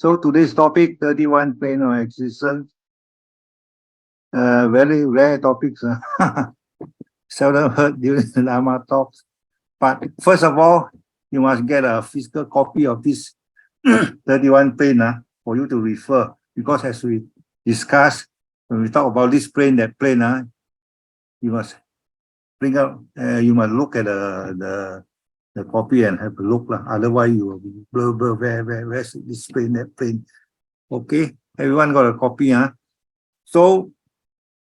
So today's topic, 31 plane of existence. Very rare topics. Seldom heard during the Dharma talks. But first of all, you must get a physical copy of this 31 plane for you to refer. Because as we discussed, when we talk about this plane, that plane, you must bring up, you must look at the copy and have a look. Otherwise, you will be blur, where's this plane, that plane. Okay, everyone got a copy, So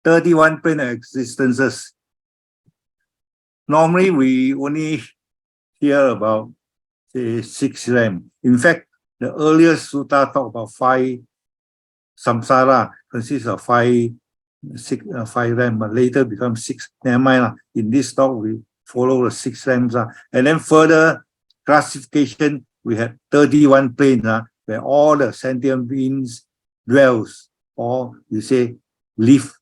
31 plane of existences. Normally, we only hear about, say, 6 realms. In fact, the earliest sutta talk about 5 samsara, consists of 5 realms, but later becomes 6. Never mind. In this talk, we follow the 6 realms. And then further classification, we have 31 planes, where all the sentient beings dwells, or you say live,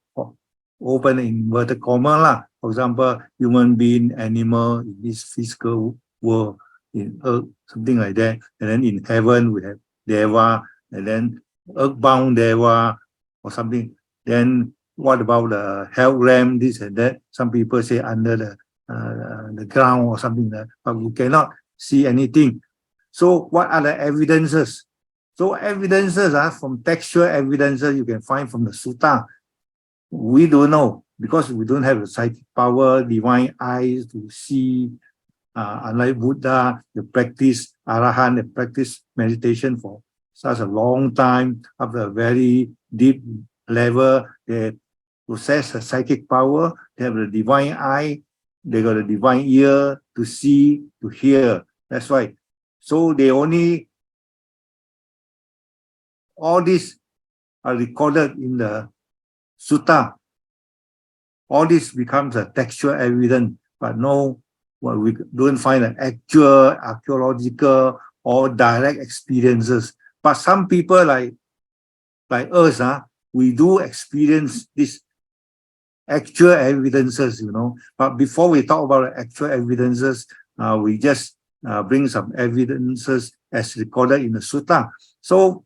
open inverted comma. For example, human being, animal in this physical world, in earth, something like that. And then in heaven, we have Deva, and then earthbound Deva, or something. Then what about the hell realm, this and that? Some people say under the ground or something like that, but we cannot see anything. So what are the evidences? So evidences from textual evidences you can find from the sutta. We don't know because we don't have the psychic power, divine eyes to see. Unlike Buddha, the practice Arahant, the practice meditation for such a long time, up a very deep level. They possess a psychic power, they have the divine eye, they got a divine ear to see, to hear. That's why. So they only, all these are recorded in the sutta. All this becomes a textual evidence, but no, well, we don't find an actual archaeological or direct experiences. But some people like us, we do experience this actual evidences, But before we talk about the actual evidences, we just bring some evidences as recorded in the sutta. So,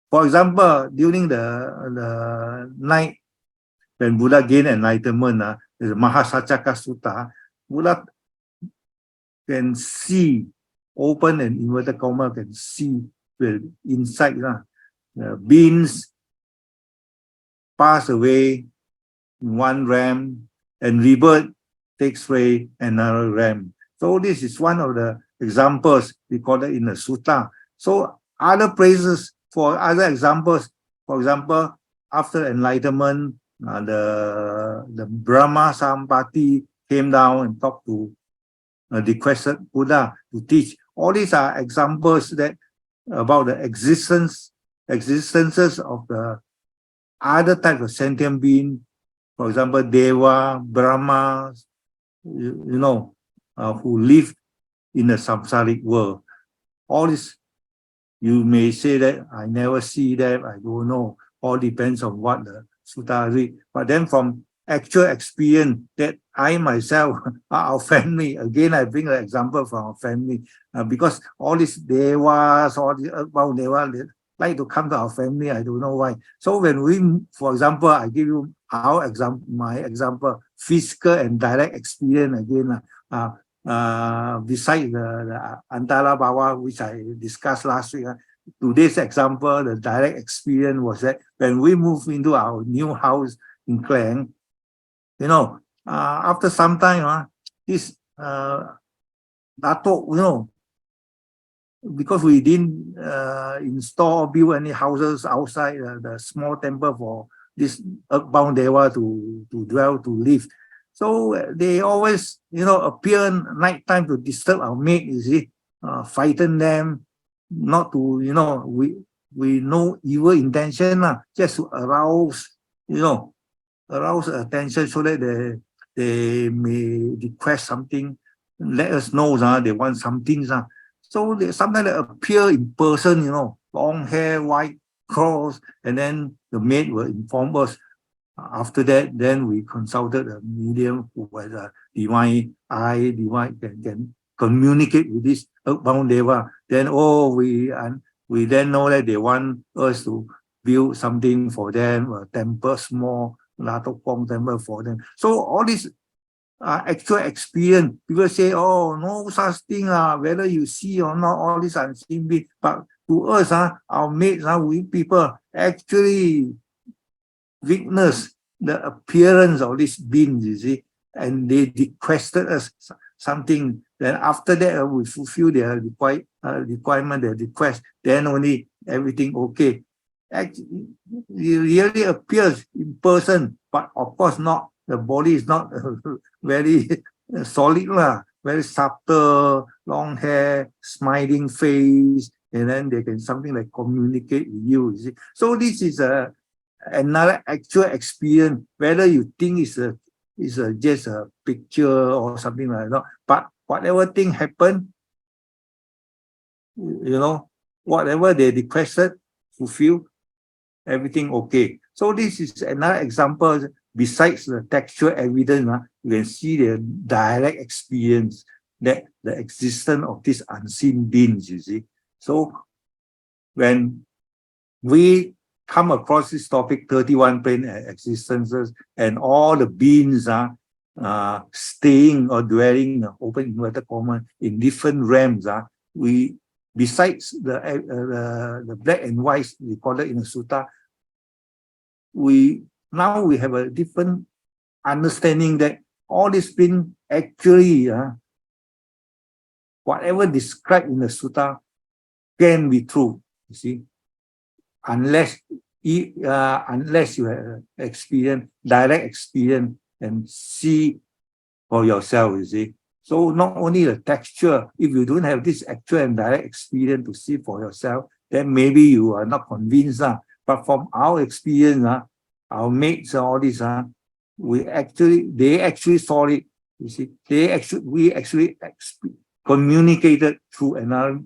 for example, during the night when Buddha gained enlightenment, the Mahasatipatthana Sutta, Buddha can see, open and inverted comma, can see the insight. Beings pass away in one realm and rebirth takes place in another realm. So this is one of the examples recorded in the sutta. So other places, for other examples, for example, after enlightenment, the Brahma Sampati came down and talked to requested Buddha to teach. All these are examples that about the existences of the other type of sentient being. For example, Deva, Brahma, who live in the samsaric world. All this, you may say that I never see them, I don't know. All depends on what the sutta read. But then from actual experience that I myself, our family, again, I bring an example from our family, because all these devas, all the earthbound devas, they like to come to our family, I don't know why. So when we, for example, I give you our example, my example, physical and direct experience again, beside the Antara Bhava, which I discussed last week. Today's example, the direct experience was that when we moved into our new house in Klang, after some time, this Datuk, because we didn't install or build any houses outside the small temple for this earthbound Deva to dwell, to live. So they always, appear nighttime to disturb our maid, you see, frighten them, not to, we know evil intention, just to arouse, arouse attention so that they may request something, let us know they want some things. So they sometimes they appear in person, long hair, white clothes, and then the maid will inform us. After that, then we consulted a medium who has a divine eye, can communicate with this earthbound Deva. Then, we We then know that they want us to build something for them, a temple, small Ananda Fong temple for them. So all this actual experience. People say, oh, no such thing, whether you see or not, all this unseen being. But to us, our mates, we people actually witness the appearance of these beings, you see, and they requested us something. Then after that, we fulfill their requirement, their request, then only everything okay. Actually, it really appears in person, but of course not. The body is not very solid, very subtle, long hair, smiling face, and then they can something like communicate with you, you see. So this is another actual experience, whether you think it's just a picture or something like that. But whatever thing happened, whatever they requested, fulfill, everything okay. So this is another example. Besides the textual evidence, you can see the direct experience that the existence of these unseen beings, you see. So when we come across this topic, 31 plane existences, and all the beings are staying or dwelling, open inverted comma, in different realms, we, besides the black and white recorded in the sutta, now we have a different understanding that all this been actually, whatever described in the sutta can be true, you see, unless you have direct experience and see for yourself, you see. So not only the texture, if you don't have this actual and direct experience to see for yourself, then maybe you are not convinced. But from our experience, our mates, all this, they actually saw it. You see, we actually communicated through another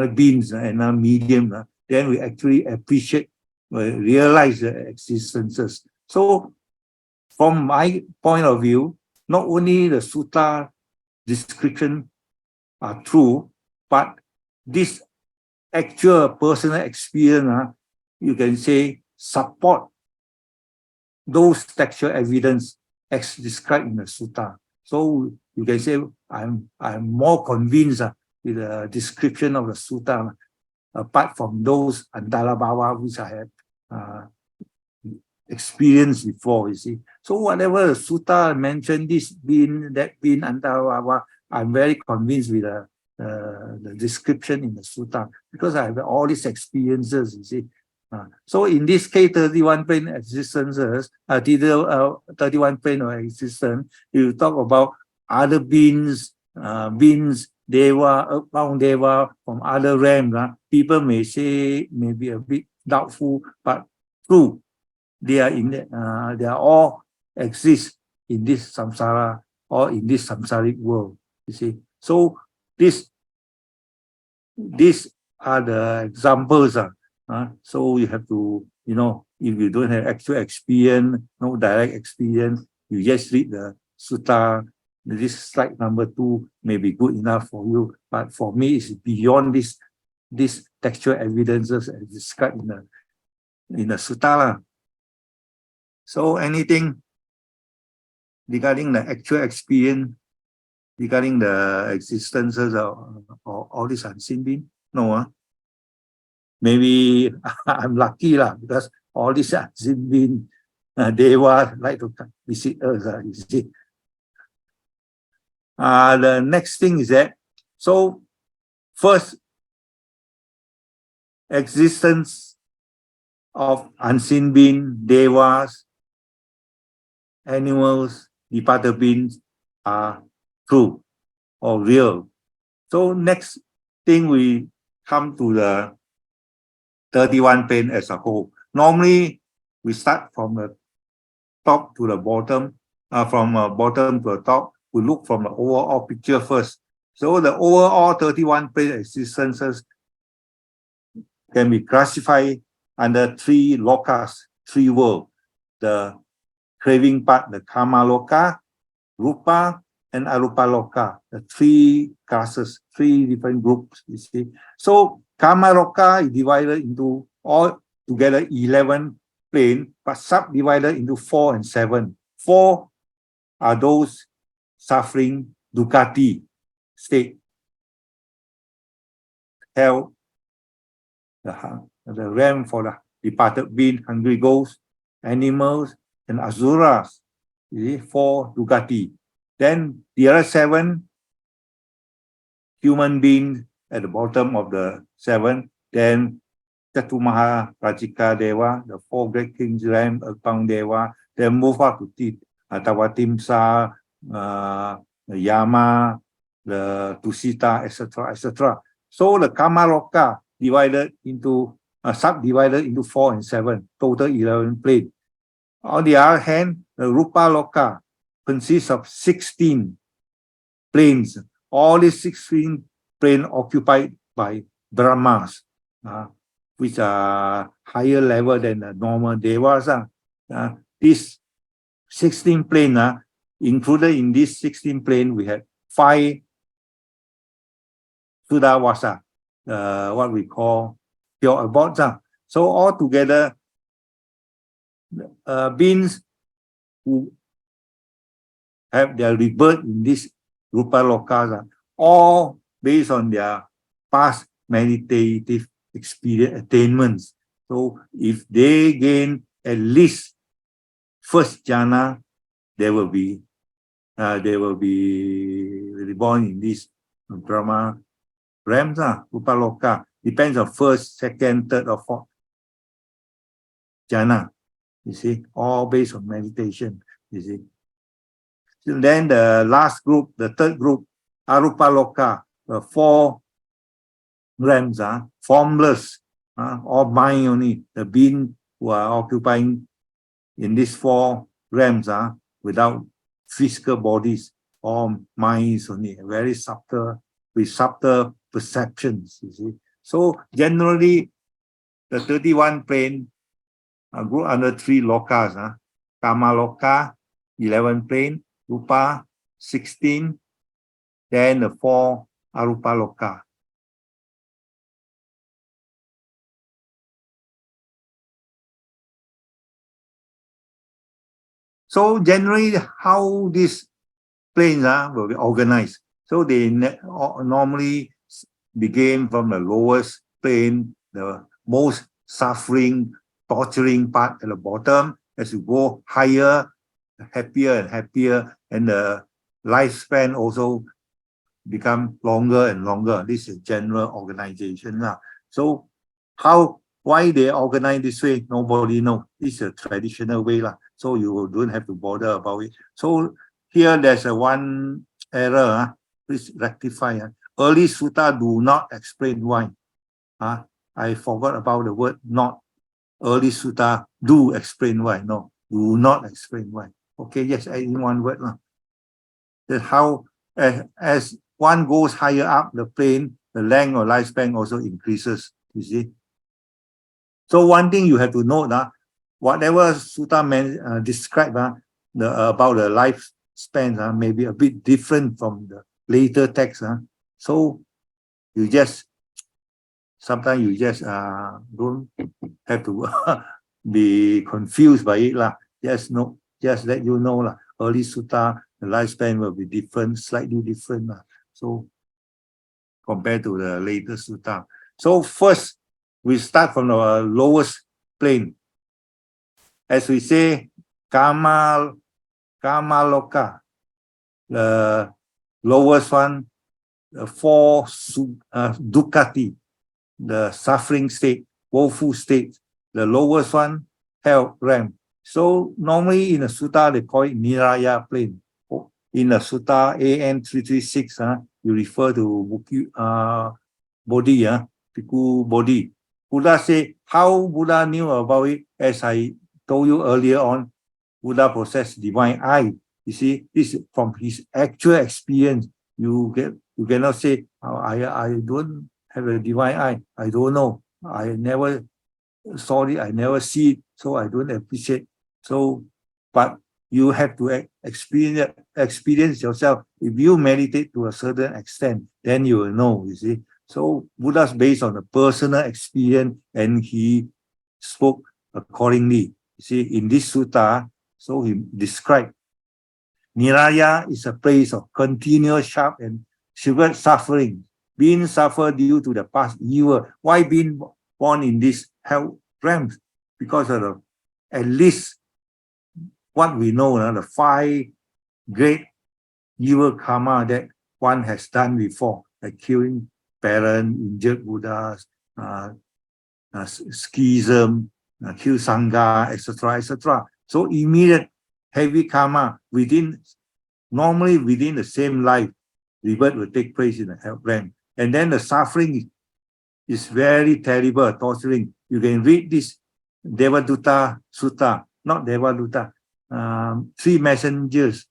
beings, another medium. Then we actually appreciate, realize the existences. So, from my point of view, not only the sutta description are true, but this actual personal experience, you can say, support those textual evidence as described in the sutta. So you can say I'm more convinced with the description of the sutta, apart from those Andalabhava which I have experienced before, you see. So whatever the sutta mentioned, this being, that being, Andalabhava, I'm very convinced with the description in the sutta, because I have all these experiences, you see. So in this case, 31 plane existences, 31 plane of existence, you talk about other beings, deva, earthbound deva from other realms. People may say, maybe a bit doubtful, but true. They are all exist in this samsara or in this samsaric world, you see. So these are the examples. So you have to, if you don't have actual experience, no direct experience, you just read the sutta. This slide number 2 may be good enough for you, but for me, it's beyond this textual evidences as described in the sutta. So anything regarding the actual experience, regarding the existences of all these unseen beings? No, maybe I'm lucky because all these unseen beings, they were like to visit us, you see. The next thing is that, so first, existence of unseen beings, devas, animals, departed beings are true or real. So next thing, we come to the 31 plane as a whole. Normally, we start from the top to the bottom, from bottom to the top. We look from the overall picture first. So the overall 31 plane existences can be classified under 3 lokas, 3 worlds. The craving part, the kama loka, rupa, and arupa loka, the 3 classes, 3 different groups, you see. So Kamaloka is divided into all together 11 planes, but subdivided into 4 and 7. 4 are those suffering Dukkati state, hell, the realm for the departed being, hungry ghosts, animals, and asuras. You see, 4 Dukkati. Then the other 7 human beings at the bottom of the 7. Then Chatumaha Rajika Deva, the 4 great kings realm, Akang Deva. Then move up to Tawatimsa, the Yama, the Tusita, etc., etc. So the Kamaloka divided into subdivided into 4 and 7, total 11 planes. On the other hand, the Rupa Loka consists of 16 planes. All these 16 planes occupied by Brahmas, which are higher level than the normal Devas. These 16 planes, included in this 16 planes, we have 5 Sudawasa, what we call pure abodes. So altogether, beings who have their rebirth in this Rupa Lokas, all based on their past meditative experience attainments. So if they gain at least first jhana, they will be reborn in this Brahma realms, Rupa Loka. Depends on first, second, third, or fourth jhana. You see, all based on meditation. You see. So then the last group, the third group, Arupa Loka, the 4 realms, formless, all mind only. The being who are occupying in these 4 realms, without physical bodies, all minds only, very subtle, with subtle perceptions. You see. So generally, the 31 plane group under 3 lokas, Kamaloka, 11 plane, Rupa, 16, then the 4 Arupa Loka. So generally, how these planes will be organized. So they normally begin from the lowest plane, the most suffering, torturing part at the bottom. As you go higher, happier and happier, and the lifespan also become longer and longer. This is general organization. So why they organize this way, nobody knows. This is a traditional way. So you don't have to bother about it. So here there's one error. Please rectify. Early sutta do not explain why. I forgot about the word not. Early sutta do explain why. No, do not explain why. Okay, yes, I in one word. That's how, as one goes higher up the plane, the length or lifespan also increases. You see. So one thing you have to note, whatever sutta describe about the lifespan may be a bit different from the later text. So you just sometimes you just don't have to be confused by it. Just let you know early sutta, the lifespan will be different, slightly different. So compared to the later sutta. So first, we start from the lowest plane. As we say, Kamaloka, the lowest one, the 4 Dukkati, the suffering state, woeful state. The lowest one, hell realm. So normally in the sutta, they call it Niraya plane. In the sutta AN336, you refer to Bodhi, Bhikkhu Bodhi. Buddha say, how Buddha knew about it? As I told you earlier on, Buddha possessed divine eye. You see, this is from his actual experience. You cannot say, I don't have a divine eye. I don't know. I never saw it. I never see it. So I don't appreciate. So, but you have to experience yourself. If you meditate to a certain extent, then you will know, you see. So Buddha's based on a personal experience, and he spoke accordingly. You see, in this sutta, so he described Niraya is a place of continuous sharp and severe suffering, being suffered due to the past evil. Why being born in this hell realms? Because of the, at least what we know, the 5 great evil karma that one has done before, like killing parents, injured Buddhas, schism, kill Sangha, etc., etc. So immediate heavy karma normally within the same life, rebirth will take place in the hell realm. And then the suffering is very terrible, torturing. You can read this Devadutta Sutta, not Devadutta, 3 messengers.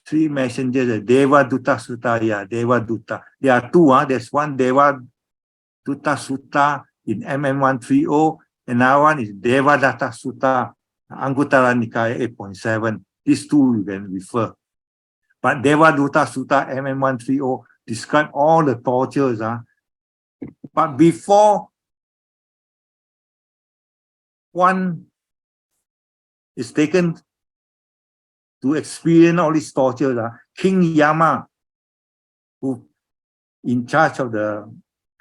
3 messengers, Devadutta Sutta, yeah, Devadutta. There are 2, there's one Devadutta Sutta in MM130, another one is Devadatta Sutta, Anguttara Nikaya 8.7. These 2 you can refer. But Devadutta Sutta MM130 describe all the tortures. But before one is taken to experience all these tortures, King Yama, who in charge of the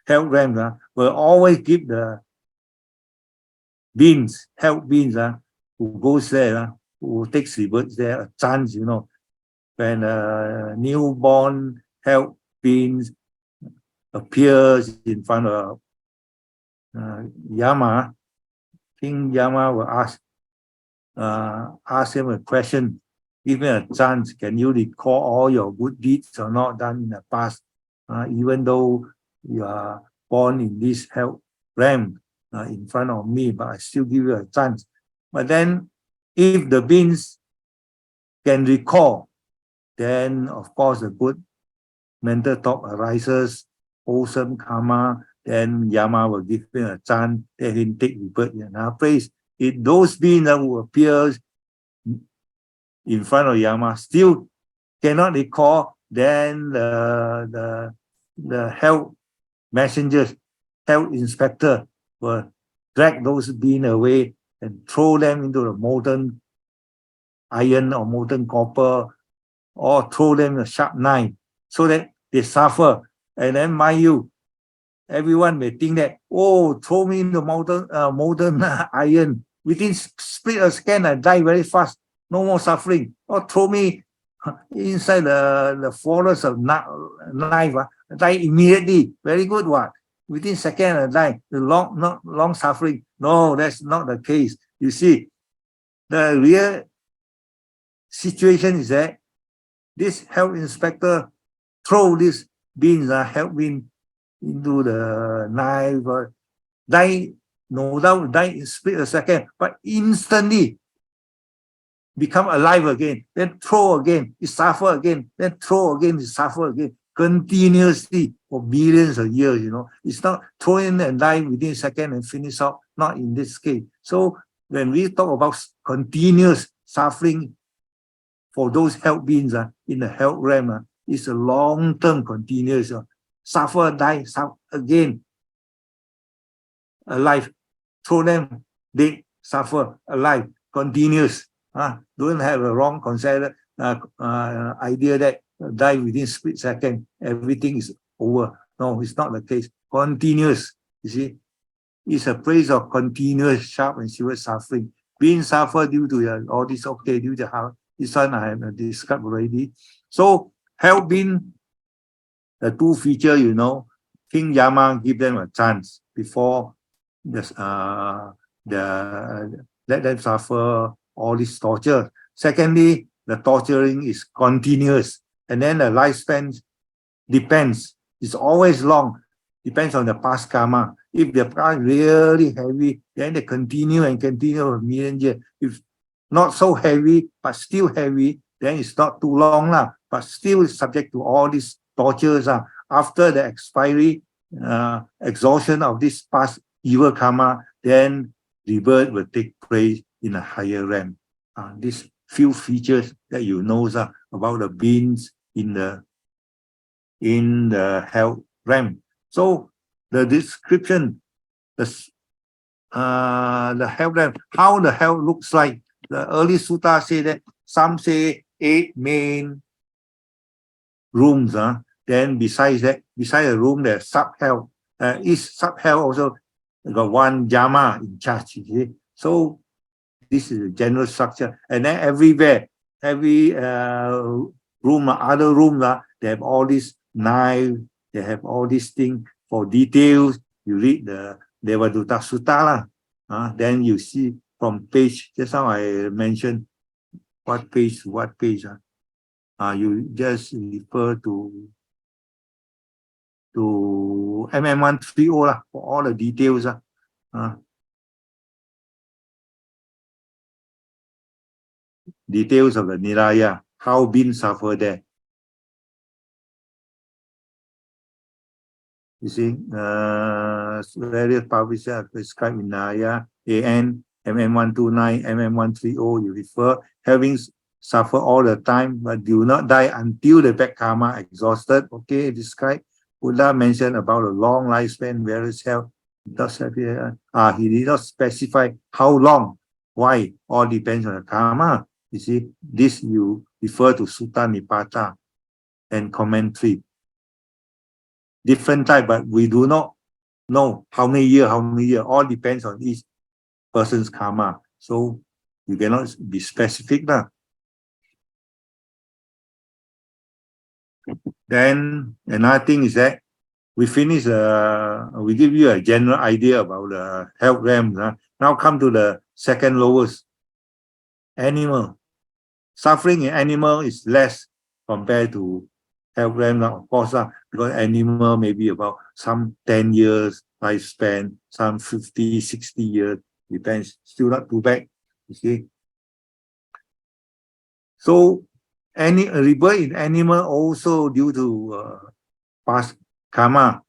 hell realm, will always give the beings, hell beings, who goes there, who takes rebirth there, a chance, when a newborn hell beings appears in front of Yama, King Yama will ask him a question, give him a chance. Can you recall all your good deeds or not done in the past? Even though you are born in this hell realm in front of me, but I still give you a chance. But then, if the beings can recall, then of course the good mental thought arises, wholesome karma, then Yama will give him a chance, let him take rebirth in another place. If those beings who appear in front of Yama still cannot recall, then the hell messengers, hell inspector will drag those beings away and throw them into the molten iron or molten copper, or throw them a sharp knife, so that they suffer. And then, mind you, everyone may think that, oh, throw me in the molten iron. Within split a second, I die very fast. No more suffering. Or throw me inside the forest of knife. I die immediately. Very good one. Within second, I die. Not long suffering. No, that's not the case. You see, the real situation is that this health inspector throw these beans, health bean, into the knife, die, no doubt, die in split a second, but instantly become alive again, then throw again, it suffer again, then throw again, it suffer again, continuously for billions of years, It's not throw in and die within a second and finish out, not in this case. So when we talk about continuous suffering for those health beings in the health realm, it's a long-term continuous, suffer, die, suffer again, alive, throw them, they suffer, alive, continuous. Don't have a wrong concept, idea that die within split second, everything is over. No, it's not the case. Continuous, you see, it's a place of continuous sharp and severe suffering. Being suffered due to all this, okay, due to how this one I have described already. So, have been the 2 features, King Yama give them a chance before let them suffer all this torture. Secondly, the torturing is continuous, and then the lifespan depends. It's always long, depends on the past karma. If the past really heavy, then they continue and continue a million years. If not so heavy, but still heavy, then it's not too long, but still subject to all these tortures. After the expiry, exhaustion of this past evil karma, then rebirth will take place in a higher realm. These few features that you know about the beings in the hell realm. So the description, the hell realm, how the hell looks like. The early sutta say that some say 8 main rooms. Then besides that, beside the room, there's sub hell. Each sub hell also got one jama in charge. You see? So this is a general structure. And then everywhere, every room, other rooms, they have all these knives, they have all these things. For details, you read the Devadatta Sutta. Then you see from page, just now I mentioned what page to what page. You just refer to MM130 for all the details. Details of the Niraya, how beings suffer there. You see, various publishers are prescribed in Niraya, AN, MM129, MM130, you refer, having suffer all the time, but do not die until the bad karma exhausted. Okay, describe. Buddha mentioned about a long lifespan, various health. He did not specify how long. Why? All depends on the karma. You see, this you refer to Sutta Nipata and commentary. Different type, but we do not know how many years, all depends on each person's karma. So you cannot be specific. Then another thing is that we finish, we give you a general idea about the health realms. Now come to the second lowest, animal. Suffering in animal is less compared to health realm, of course, because animal maybe about some 10 years lifespan, some 50, 60 years, depends, still not too bad, you see. So any rebirth in animal also due to past karma,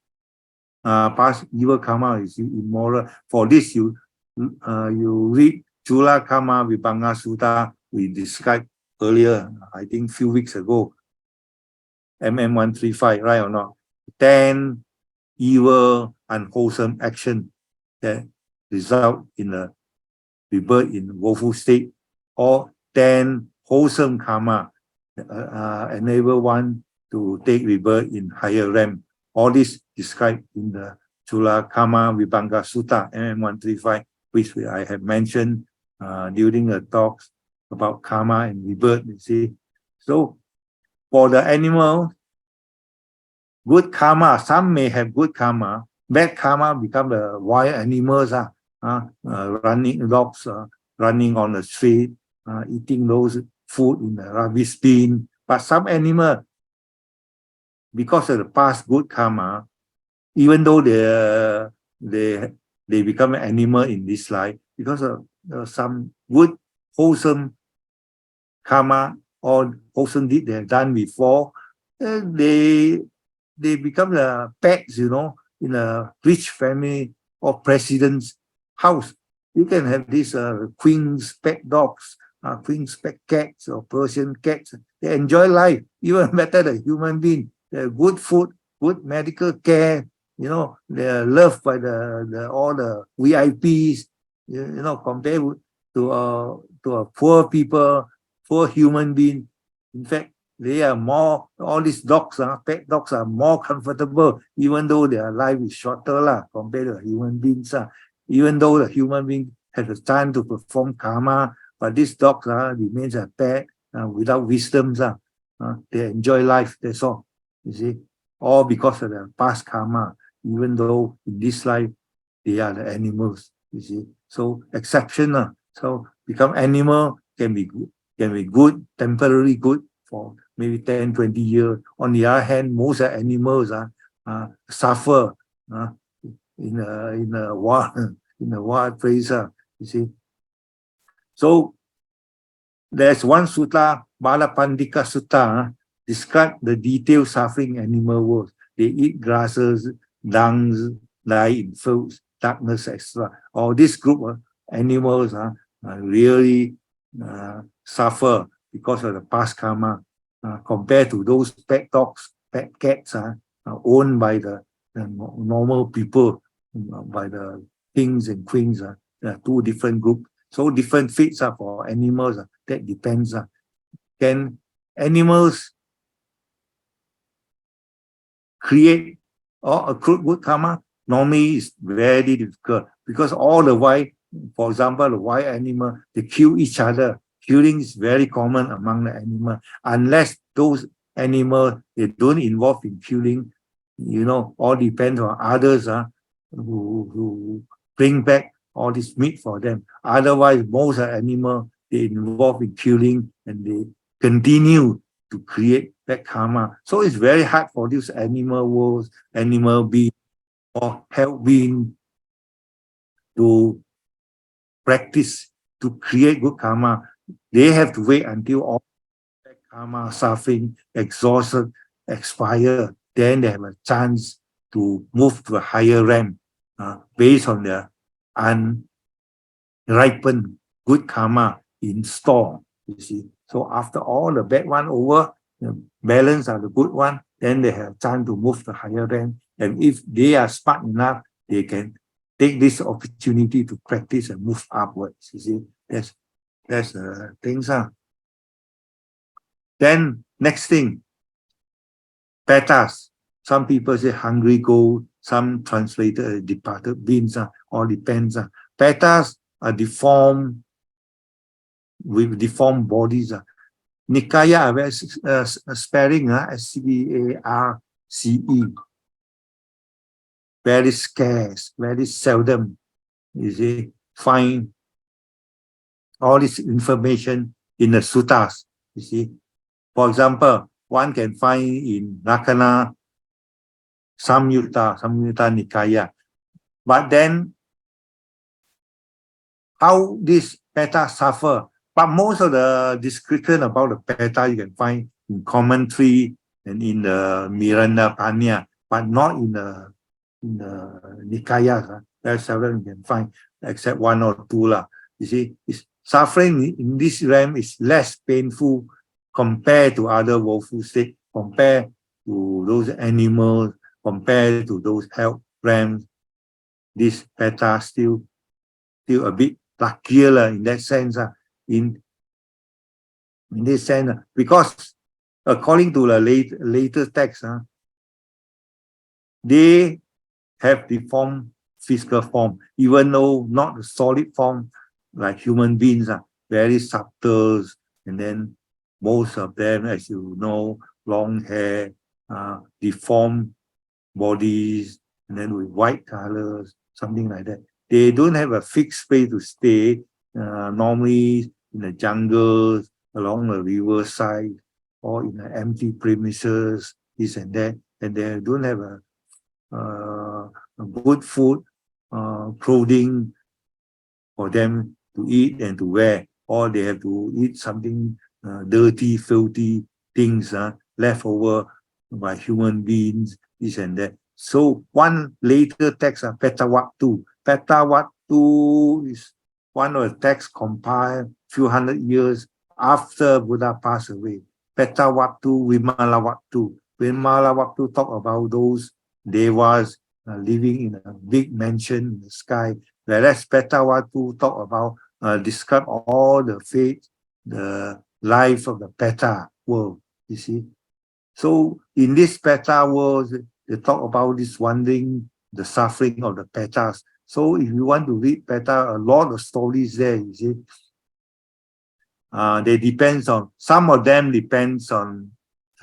past evil karma is immoral. For this, you read Chula Karma Vibhanga Sutta, we described earlier, I think few weeks ago, MM135, right or not? 10 evil, unwholesome action that result in a rebirth in woeful state, or 10 wholesome karma enable one to take rebirth in higher realm. All this described in the Chula Karma Vibhanga Sutta, MM135, which I have mentioned during the talks about karma and rebirth, you see. So for the animal, good karma, some may have good karma, bad karma become the wild animals, running dogs, running on the street, eating those food in the rubbish bin. But some animal, because of the past good karma, even though they become an animal in this life, because of some good, wholesome karma or wholesome deed they have done before, they become the pets, in a rich family or president's house. You can have these queen's pet dogs, queen's pet cats or Persian cats. They enjoy life even better than human being. They have good food, good medical care. They're loved by all the VIPs. Compared to a poor people, poor human being. In fact, they are more, all these dogs, pet dogs are more comfortable, even though their life is shorter compared to human beings. Even though the human being has a time to perform karma, but these dogs remains a pet without wisdom. They enjoy life, that's all. You see, all because of their past karma, even though in this life they are the animals. You see, so exception. So become animal can be good, temporarily good for maybe 10, 20 years. On the other hand, most animals suffer in a wild place. You see. So there's one sutta, Balapandika Sutta, describe the detailed suffering animal world. They eat grasses, dungs, lie in fields, darkness, etc. All this group of animals really suffer because of the past karma, compared to those pet dogs, pet cats owned by the normal people, by the kings and queens. There are two different groups. So different fates for animals. That depends. Can animals create or accrue good karma? Normally it's very difficult, because all the wild, for example, the wild animal, they kill each other. Killing is very common among the animal. Unless those animals, they don't involve in killing, all depends on others who bring back all this meat for them. Otherwise, most animals, they involve in killing, and they continue to create that karma. So it's very hard for these animal worlds, animal beings, or health beings to practice to create good karma. They have to wait until all that karma, suffering, exhausted, expire. Then they have a chance to move to a higher rank based on their unripened good karma in store. You see. So after all the bad one over, the balance are the good one, then they have time to move to higher rank. And if they are smart enough, they can take this opportunity to practice and move upwards. You see, that's the things. Then next thing, petas. Some people say hungry gold, some translated departed beings, all depends. Petas are deformed, with deformed bodies. Nikaya are very sparing, SCARCE, very scarce, very seldom, you see, find all this information in the suttas, you see. For example, one can find in Rakana Samyutta Nikaya. But then, how this peta suffer? But most of the description about the peta you can find in commentary and in the Miranda Panya, but not in the Nikayas. There are several you can find, except one or two. You see, suffering in this realm is less painful compared to other woeful states, compared to those animals, compared to those health realms. This peta still a bit luckier in that sense. In this sense, because according to the later text, they have deformed physical form, even though not the solid form like human beings, very subtle, and then most of them, as you know, long hair, deformed bodies, and then with white colors, something like that. They don't have a fixed place to stay, normally in the jungles, along the riverside, or in the empty premises, this and that, and they don't have a good food, clothing for them to eat and to wear, or they have to eat something dirty, filthy things left over by human beings, this and that. So one later text, Petawattu. Petawattu is one of the texts compiled few hundred years after Buddha passed away. Petawattu, Vimalawattu. Vimalawattu talk about those devas living in a big mansion in the sky, whereas Petawattu talk about describe all the fate, the life of the Peta world. You see, so in this Peta world, they talk about this wandering, the suffering of the Petas. So if you want to read Peta, a lot of stories there. You see, they depends on, some of them depends on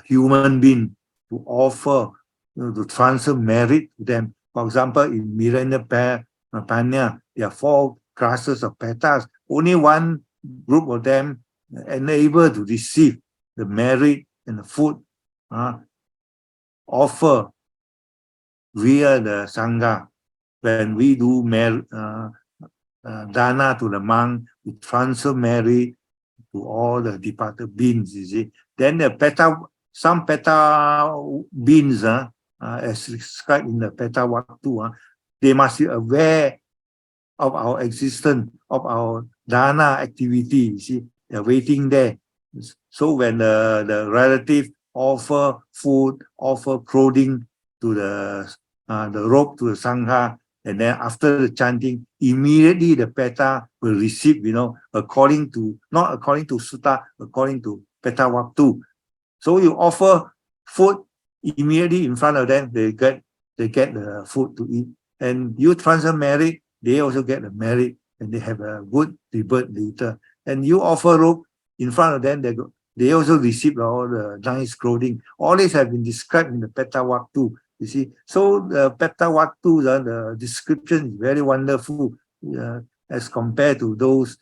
human being to offer, to transfer merit to them. For example, in Miranda Panya, there are 4 classes of petas. Only one group of them enable to receive the merit and the food offer via the Sangha. When we do dana to the monk, we transfer merit to all the departed beings, you see. Then the some peta beings, as described in the Petawattu, they must be aware of our existence, of our dana activity, you see. They're waiting there. So when the relative offer food, offer clothing to the the rope to the Sangha, and then after the chanting, immediately the Peta will receive, according to, not according to Sutta, according to Peta Waktu. So you offer food immediately in front of them, they get the food to eat. And you transfer merit, they also get the merit, and they have a good rebirth later. And you offer rope in front of them, they also receive all the nice clothing. All these have been described in the Peta Waktu. You see, so the Peta Waktu, the description is very wonderful as compared to those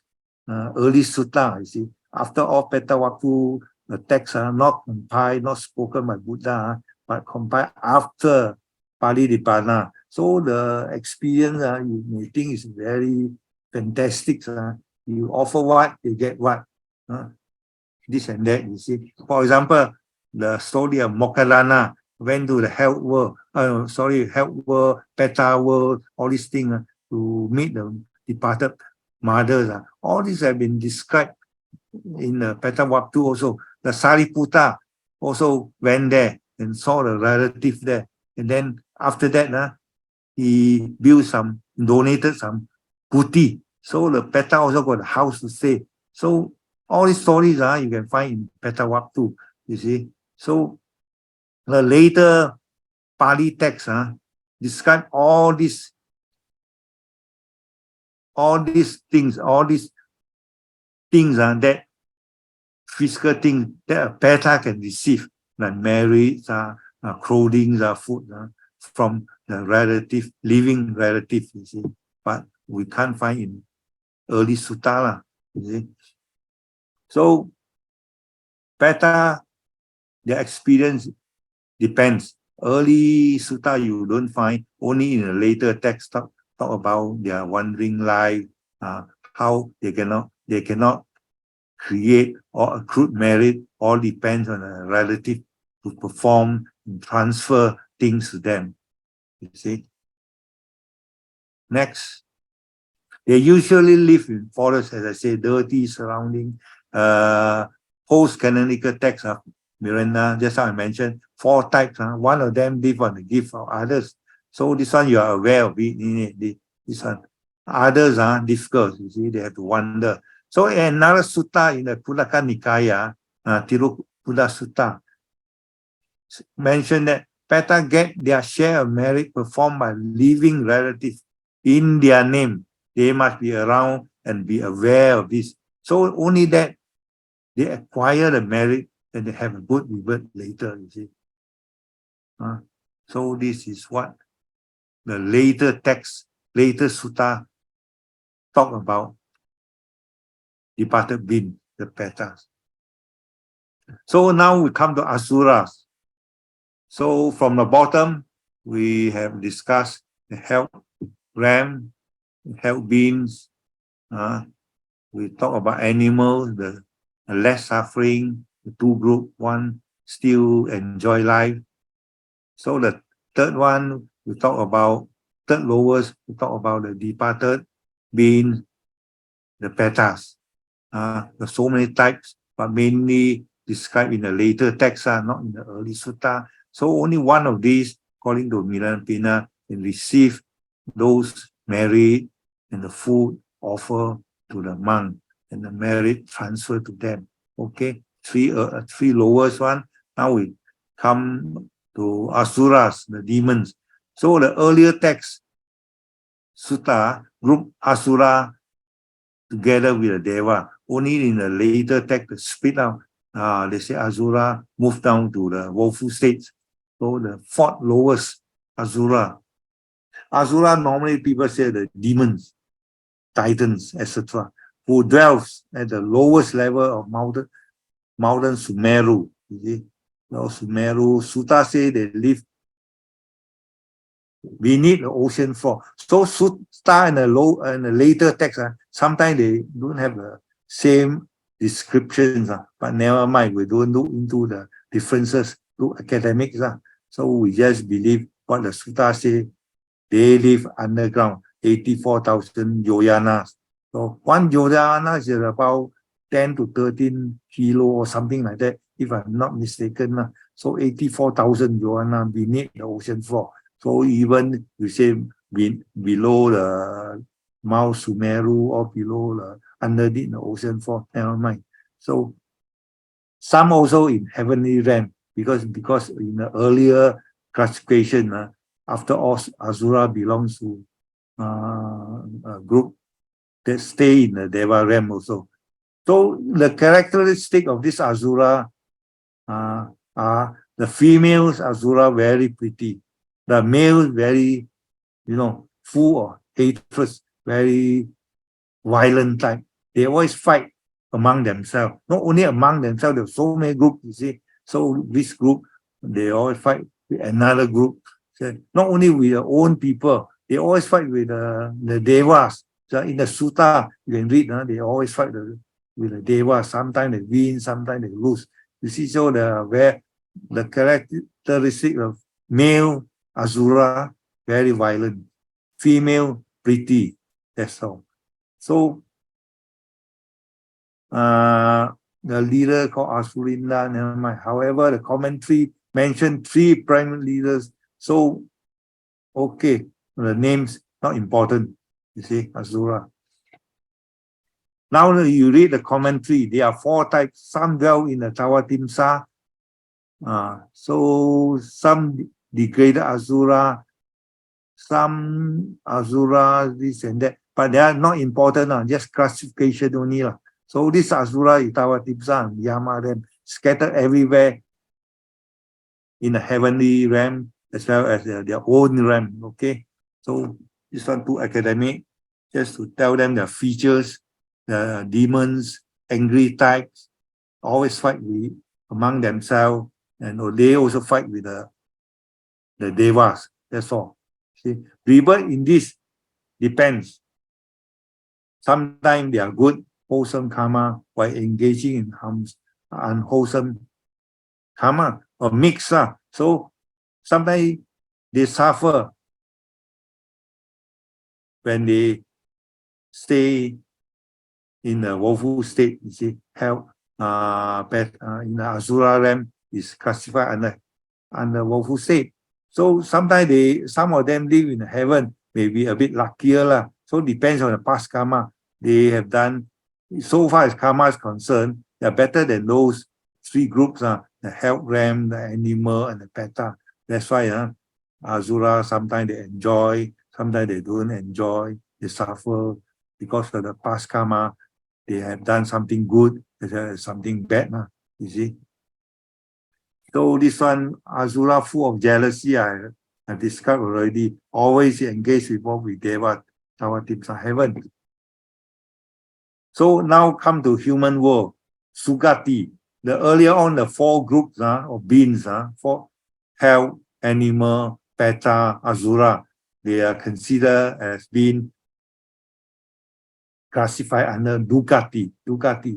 early sutta. You see, after all, Peta Waktu, the texts are not compiled, not spoken by Buddha, but compiled after Pali-Nibbana. So the experience you may think is very fantastic. You offer what, you get what. This and that, you see. For example, the story of Mokkallana went to the health world, health world, Peta world, all these things to meet the departed mothers. All these have been described in the Peta Waktu also. The Sariputta also went there and saw the relative there. And then after that, he donated some putti. So the Peta also got a house to stay. So all these stories you can find in Peta Waktu, you see. So the later Pali text describe all these things that physical things that a Peta can receive, like marriage, clothing, food from the living relative, you see. But we can't find in early sutta, you see. So Peta, the experience depends. Early sutta you don't find, only in a later text talk about their wandering life, how they cannot create or accrue merit. All depends on a relative to perform and transfer things to them. You see. Next, they usually live in forests, as I say, dirty surrounding. Post-canonical texts of Miranda, just how I mentioned, 4 types. One of them live on the gift of others. So this one you are aware of it. This one. Others are difficult, you see, they have to wander. So another sutta in the Kullaka Nikaya, Tirukuda Sutta, mentioned that Peta get their share of merit performed by living relatives in their name. They must be around and be aware of this. So only that they acquire the merit and they have a good rebirth later, you see. So this is what the later text, later sutta talk about departed beings, the Petas. So now we come to Asuras. So from the bottom, we have discussed the health ram, health beings. We talk about animals, the less suffering, the 2 group, one still enjoy life. So the third one, we talk about third lowest, we talk about the departed beings, the Petas. There's so many types, but mainly described in the later text, not in the early sutta. So only one of these, according to Milanpina, can receive those merit and the food offered to the monk and the merit transferred to them. Okay, three lowest one. Now we come to Asuras, the demons. So the earlier text, sutta, group Asura together with the Deva. Only in the later text, the split out. They say Asura moved down to the woeful states. So the 4th lowest, Asura. Asura, normally people say the demons, titans, etc., who dwells at the lowest level of Mountain Sumeru. You see, Sumeru, Sutta say they live beneath the ocean floor. So Sutta and the later text, sometimes they don't have the same descriptions, but never mind, we don't look into the differences to academics. So we just believe what the Sutta say. They live underground, 84,000 yojanas. So 1 yojana is about 10 to 13 kilo or something like that, if I'm not mistaken. So 84,000 yojana beneath the ocean floor. So even you say below the Mount Sumeru or below the underneath the ocean floor, never mind. So some also in heavenly realm because in the earlier classification, after all, Asura belongs to a group that stay in the Deva realm also. So the characteristic of this Asura are the females Asura very pretty, the male very, full of hatred, very violent type. They always fight among themselves. Not only among themselves, there's so many groups, you see. So this group, they always fight with another group. So not only with their own people, they always fight with the devas. So in the sutta, you can read, they always fight with the devas. Sometimes they win, sometimes they lose. You see, so the characteristic of male Asura, very violent. Female, pretty. That's all. So the leader called Asurinda, never mind. However, the commentary mentioned 3 primary leaders. So, okay, the names not important. You see, Asura. Now you read the commentary. There are 4 types. Some dwell in the Tawatimsa. So some degraded Asura, some Asura, this and that. But they are not important, just classification only. So this Asura, Tawatimsa, and Yama, them scattered everywhere in the heavenly realm as well as their own realm. Okay, so this one too academic, just to tell them the features, the demons, angry types, always fight among themselves, and they also fight with the devas. That's all. See, rebirth in this depends. Sometimes they are good, wholesome karma while engaging in unwholesome karma or mix. So sometimes they suffer when they stay in a woeful state. You see, hell in the Asura realm is classified under woeful state. So sometimes some of them live in heaven, maybe a bit luckier. So depends on the past karma they have done. So far as karma is concerned, they're better than those 3 groups, the health realm, the animal, and the peta. That's why Asura, sometimes they enjoy, sometimes they don't enjoy, they suffer because of the past karma. They have done something good, something bad, you see. So this one, Asura, full of jealousy, I described already, always engaged with Deva, Tawatimsa, heaven. So now come to human world, Sugati. The earlier on, the 4 groups of beings, for hell, animal, peta, Asura, they are considered as being classified under Dugati,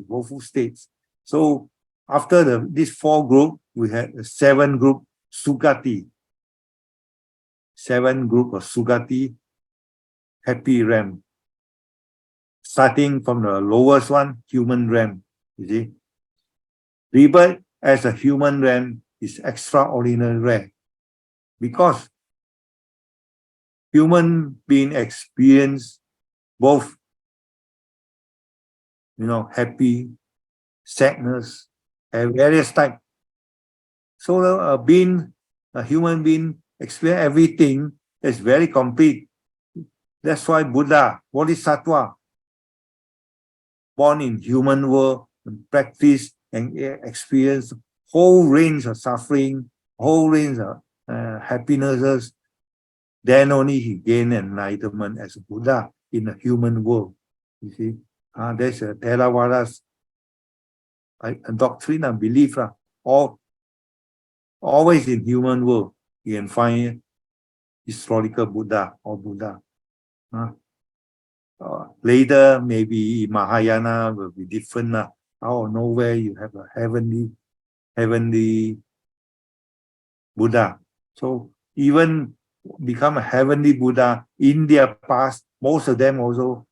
woeful states. So after these 4 groups, we had a 7 group Sugati. 7 group of Sugati, happy realm. Starting from the lowest one, human realm. You see, rebirth as a human realm is extraordinary rare because human being experience both, happy, sadness, and various types. So a human being experience everything is very complete. That's why Buddha, Bodhisattva, born in human world, and practice and experience whole range of suffering, whole range of happinesses. Then only he gained enlightenment as a Buddha in the human world. You see, there's a Theravada's a doctrine and belief. Always in human world, you can find historical Buddha or Buddha. Later, maybe Mahayana will be different. Out of nowhere, you have a heavenly Buddha. So even become a heavenly Buddha in their past, most of them also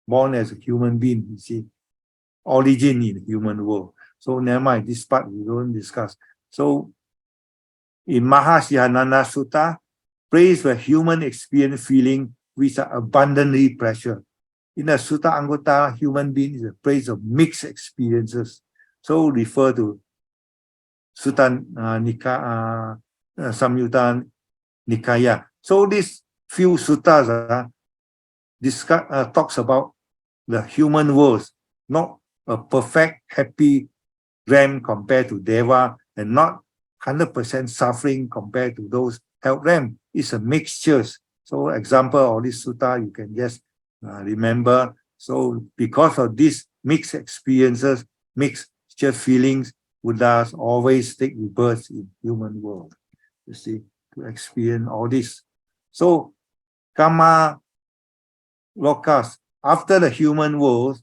born as a human being, you see, origin in the human world. So never mind, this part we don't discuss. So in Mahasatipatthana Sutta, praise where human experience feeling which are abundantly pressure. In the Sutta Anggota, human being is a praise of mixed experiences. So refer to Sutta Samyutta Nikaya. So these few suttas talks about the human world, not a perfect, happy realm compared to Deva, and not 100% suffering compared to those health realm. It's a mixture. So example of this sutta, you can just remember. So because of these mixed experiences, mixed feelings, Buddhas always take rebirth in human world, you see, to experience all this. So Kama Lokas, after the human world,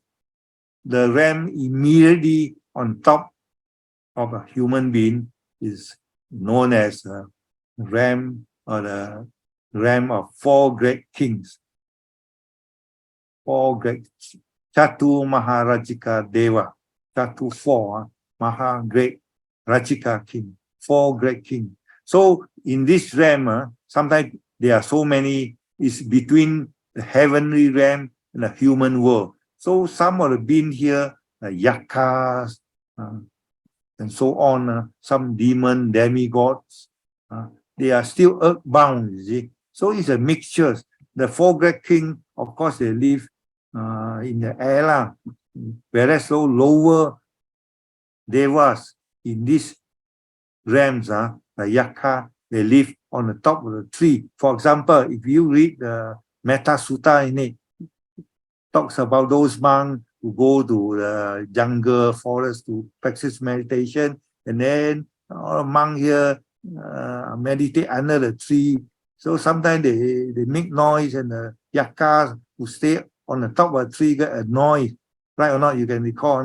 the realm immediately on top of a human being is known as a realm, or the realm of four great kings. Four great Chatu Maharajika Deva. Chatu four, Maha great Rajika king. Four great kings. So in this realm, sometimes there are so many, is between the heavenly realm and the human world. So some of the beings here, yakas, and so on, some demon, demigods, they are still earthbound, you see. So it's a mixture. The four great kings, of course, they live in the air, whereas those lower devas in these realms, the yaka, they live on the top of the tree. For example, if you read the Metta Sutta in it, talks about those monks who go to the jungle, forest to practice meditation, and then monk here meditate under the tree. So sometimes they make noise, and the yakas who stay on the top of the tree get annoyed, right or not? You can recall or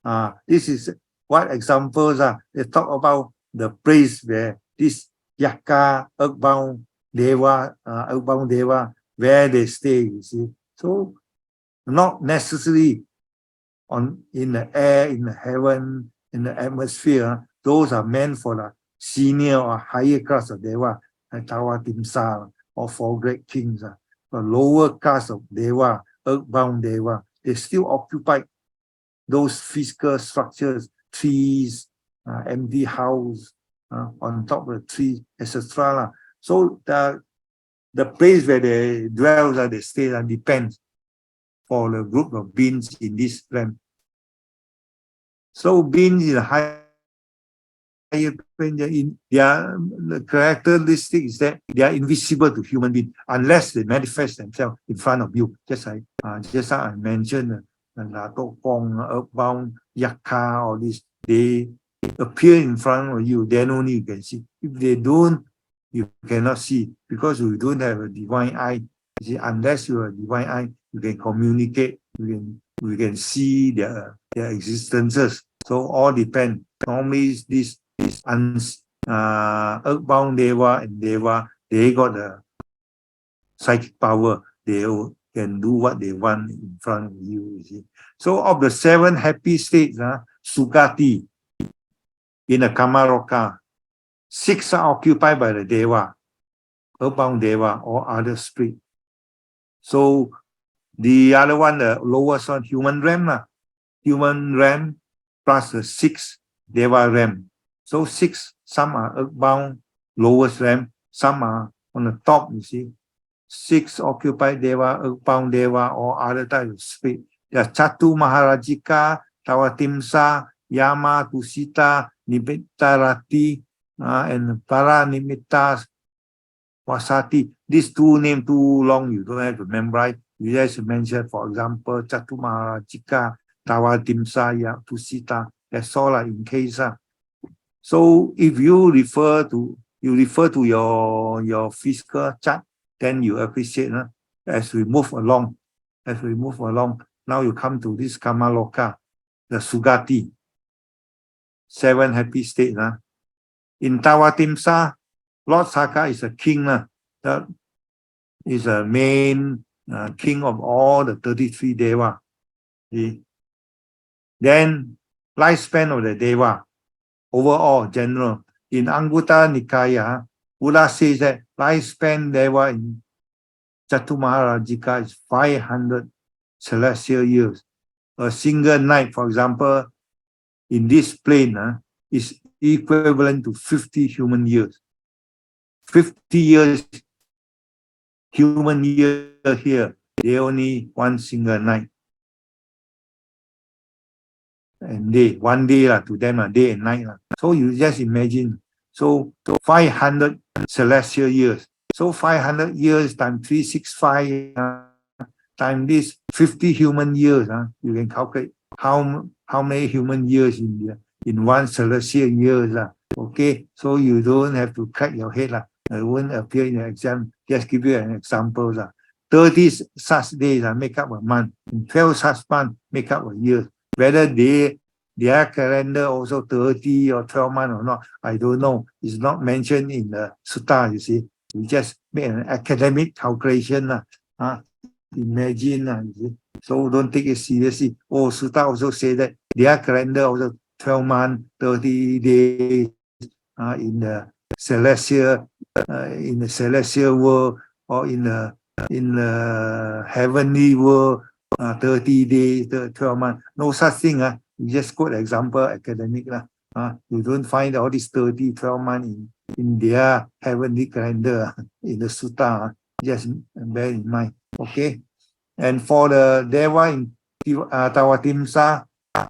not? This is what examples are. They talk about the place where this yaka, earthbound deva, where they stay, you see. So not necessarily in the air, in the heaven, in the atmosphere. Those are meant for the senior or higher class of Deva, like Tawa Timsa, or four great kings. The lower class of Deva, earthbound Deva, they still occupy those physical structures, trees, empty house, on top of the tree, etc. So the place where they dwell, they stay, depends for the group of beings in this realm. So beings in a higher plane, the characteristic is that they are invisible to human beings unless they manifest themselves in front of you. Just like I mentioned, Ananda Fong, earthbound, Yaka, all this, they appear in front of you, then only you can see. If they don't, you cannot see, because you don't have a divine eye. You see, unless you have a divine eye, you can communicate, you can see their existences. So all depend. Normally this earthbound Deva and Deva, they got the psychic power. They can do what they want in front of you, you see. So of the 7 happy states, Sugati, in a Kamaroka, 6 are occupied by the Deva, earthbound Deva, or other spirit. So the other one, the lowest one, human realm plus the 6 Deva realm. So 6, some are earthbound, lowest realm, some are on the top, you see. 6 occupied Deva, earthbound Deva, or other types of spirit. There are Chatu Maharajika, Tawatimsa, Yama, Tusita, Nibittarati, and Paranimitas, Wasati. These 2 names too long, you don't have to memorize. You just mention, for example, Chatu Maharajika, Tawatimsa, Tusita. That's all in case. So if you refer to your physical chart, then you appreciate as we move along. Now you come to this Kamaloka, the Sugati, 7 happy states. In Tawatimsa, Lord Saka is a king. That is a main king of all the 33 Deva. Then lifespan of the Deva, overall, general. In Anggutta Nikaya, Buddha says that lifespan Deva in Chatumaharajika is 500 celestial years. A single night, for example, in this plane is equivalent to 50 human years. 50 years human year here, they only one single night. And day, one day to them, day and night. So you just imagine. So 500 celestial years. So 500 years times 365 times this 50 human years. You can calculate how many human years in one celestial years. Okay, so you don't have to crack your head. It won't appear in the exam. Just give you an example. 30 such days make up a month, and 12 such months make up a year. Whether their calendar also 30 or 12 months or not, I don't know. It's not mentioned in the sutta, you see. We just make an academic calculation. Imagine, you see. So don't take it seriously. Oh, sutta also say that their calendar also 12 months, 30 days in the celestial world, or in the heavenly world, 30 days, 12 months. No such thing. You just quote example academic. You don't find all these 30, 12 months in their heavenly calendar in the sutta. Just bear in mind. Okay. And for the Deva in Tawatimsa,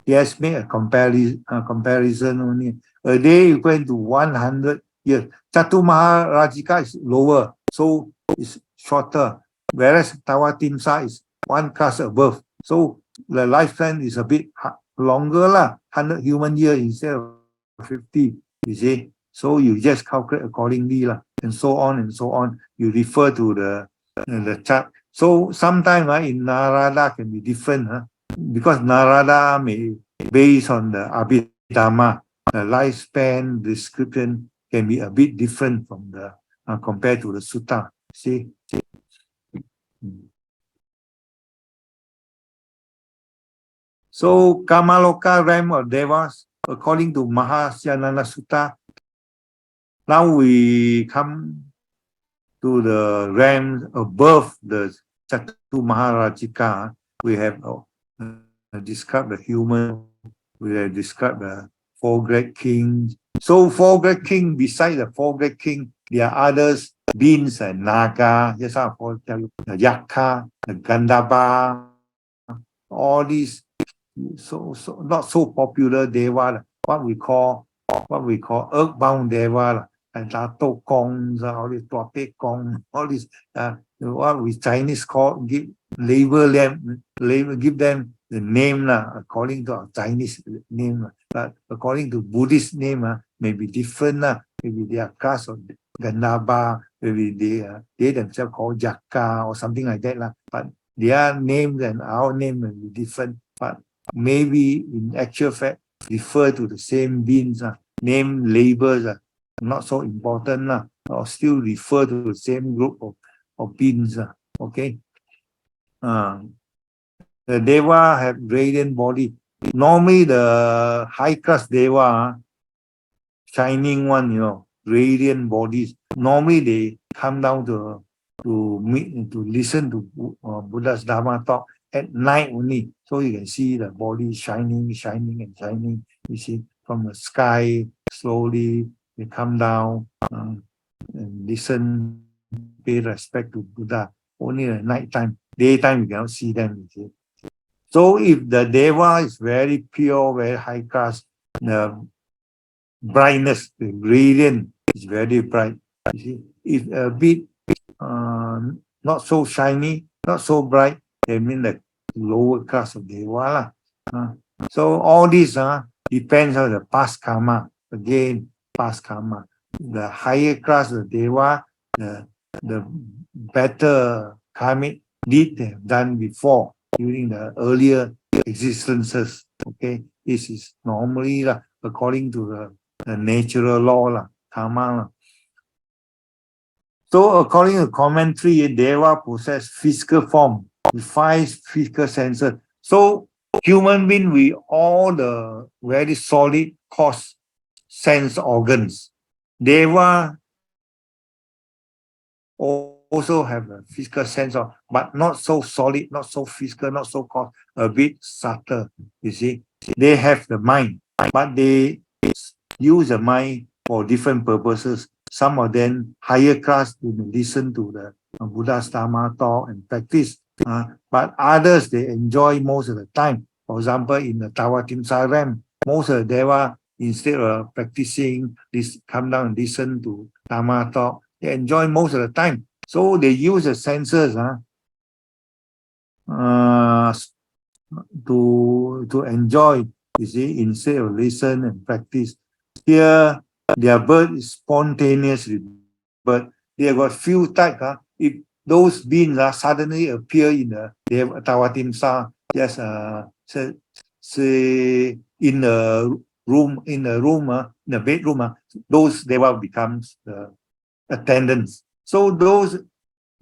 he has made a comparison only. A day equal to 100 years. Chatu Maharajika is lower, so it's shorter. Whereas Tawatimsa is one class above. So the lifespan is a bit longer, 100 human years instead of 50, you see. So you just calculate accordingly, and so on and so on. You refer to the chart. So sometimes in Narada can be different, because Narada may based on the Abhidhamma, the lifespan description can be a bit different from the compared to the sutta. See. So Kamaloka realm of Devas, according to Mahasatipatthana Sutta, now we come to the realms above the Chatu Maharajika. We have described the human, we have described the four great kings. So four great kings, besides the four great kings, there are others, beings and naga, yes, the yakka, the gandhava, all these so not so popular deva, what we call earthbound deva, and Dato Kongs, all these Tuape Kong, all these what we Chinese call give them the name according to our Chinese name, but according to Buddhist name may be different maybe they are class of Gandhava, maybe they themselves call Jakka or something like that but their names and our name may be different, but maybe in actual fact refer to the same beings. Name labels not so important or still refer to the same group of beings. Okay. The Deva have radiant body. Normally the high class Deva, shining one, radiant bodies. Normally they come down to meet, to listen to Buddha's Dharma talk at night only. So you can see the body shining, shining and shining. You see from the sky, slowly they come down and listen, pay respect to Buddha. Only at night time. Daytime you cannot see them. You see. So if the Deva is very pure, very high class, the brightness, the radiant is very bright. You see, if a bit not so shiny, not so bright, they mean the lower class of Deva. So all this depends on the past karma. Again, past karma. The higher class of Deva, the better karmic deed they have done before during the earlier existences. Okay, this is normally according to the natural law, karma. So according to commentary, Deva possess physical form with 5 physical senses. So human being with all the very solid coarse sense organs. Deva also have a physical sense of, but not so solid, not so physical, not so coarse, a bit subtle. You see, they have the mind, but they use the mind for different purposes. Some of them higher class to listen to the Buddha's Dharma talk and practice, but others they enjoy most of the time. For example, in the Tawatimsa realm, most of the Deva, instead of practicing this, come down and listen to Dharma talk, they enjoy most of the time. So they use the senses to enjoy, you see, instead of listen and practice. Here, their birth is spontaneous, but they have got few types. If those beings suddenly appear in the Tawatimsa, just say in a room, in a bedroom, those Deva becomes the attendants. So those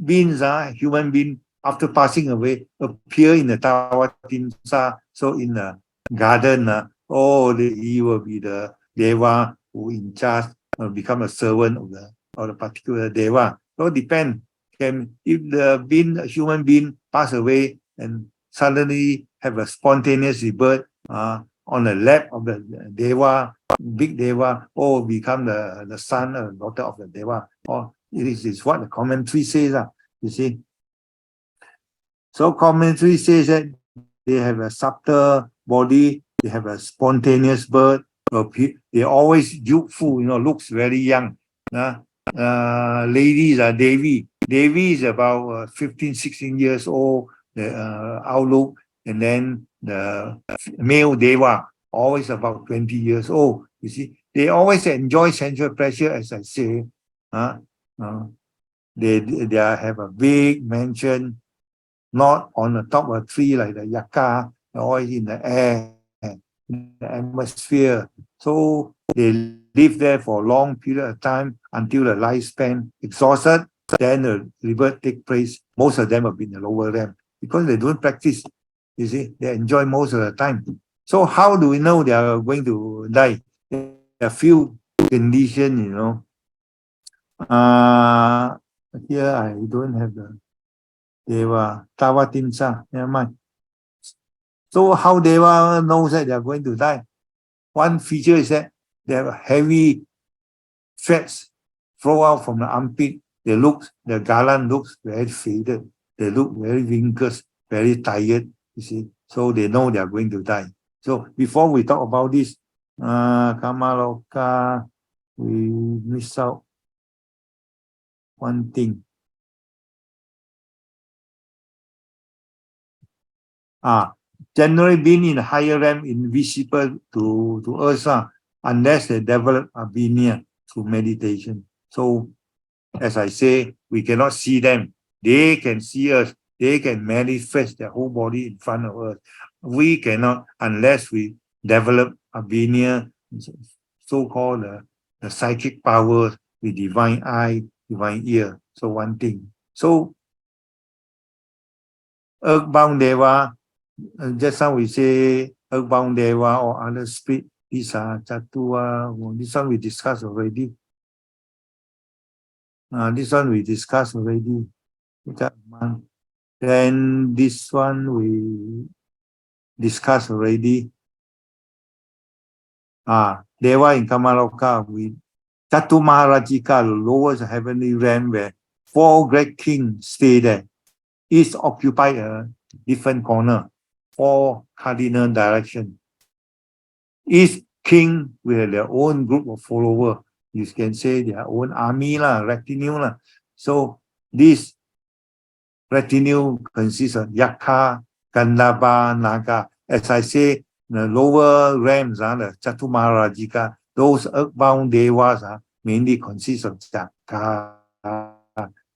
beings, human being, after passing away, appear in the Tawatimsa. So in the garden, he will be the Deva who in charge, become a servant of the particular Deva. So depend. If the human being pass away and suddenly have a spontaneous rebirth on the lap of the Deva, big Deva, become the son or daughter of the Deva. Or it is what the commentary says. You see. So commentary says that they have a subtle body, they have a spontaneous birth, they're always youthful, looks very young. Ladies are Devi. Devi is about 15, 16 years old, the outlook, and then the male Deva, always about 20 years old. You see, they always enjoy sensual pleasure, as I say. They have a big mansion, not on the top of a tree like the yaka, always in the air, in the atmosphere. So they live there for a long period of time until the lifespan exhausted. Then the rebirth take place. Most of them have been in the lower realm because they don't practice. You see, they enjoy most of the time. So how do we know they are going to die? There are few conditions, Here I don't have the Deva, Tawatimsa, never mind. So how Deva knows that they are going to die? One feature is that they have heavy fats flow out from the armpit. The galan looks very faded. They look very wrinkled, very tired, you see. So they know they are going to die. So before we talk about this, Kamaloka, we miss out one thing. Generally being in higher realm invisible to us, unless they develop abhinia through meditation. So as I say, we cannot see them. They can see us. They can manifest their whole body in front of us. We cannot unless we develop abhinia, so-called the psychic powers with divine eye, divine ear. So one thing. So Earthbound Deva, just now we say Earthbound Deva or other spirit, these are Chatua. This one we discussed already. This one we discussed already. Then this one we discussed already. Deva in Kamaloka, Chatu Maharajika, the lowest heavenly realm where 4 great kings stay there. Each occupy a different corner, 4 cardinal direction. Each king will have their own group of followers. You can say their own army, retinue. So this retinue consists of Yaka, Gandhava, Naga. As I say, the lower realms, the Chatumarajika, those earthbound devas mainly consist of Yaka,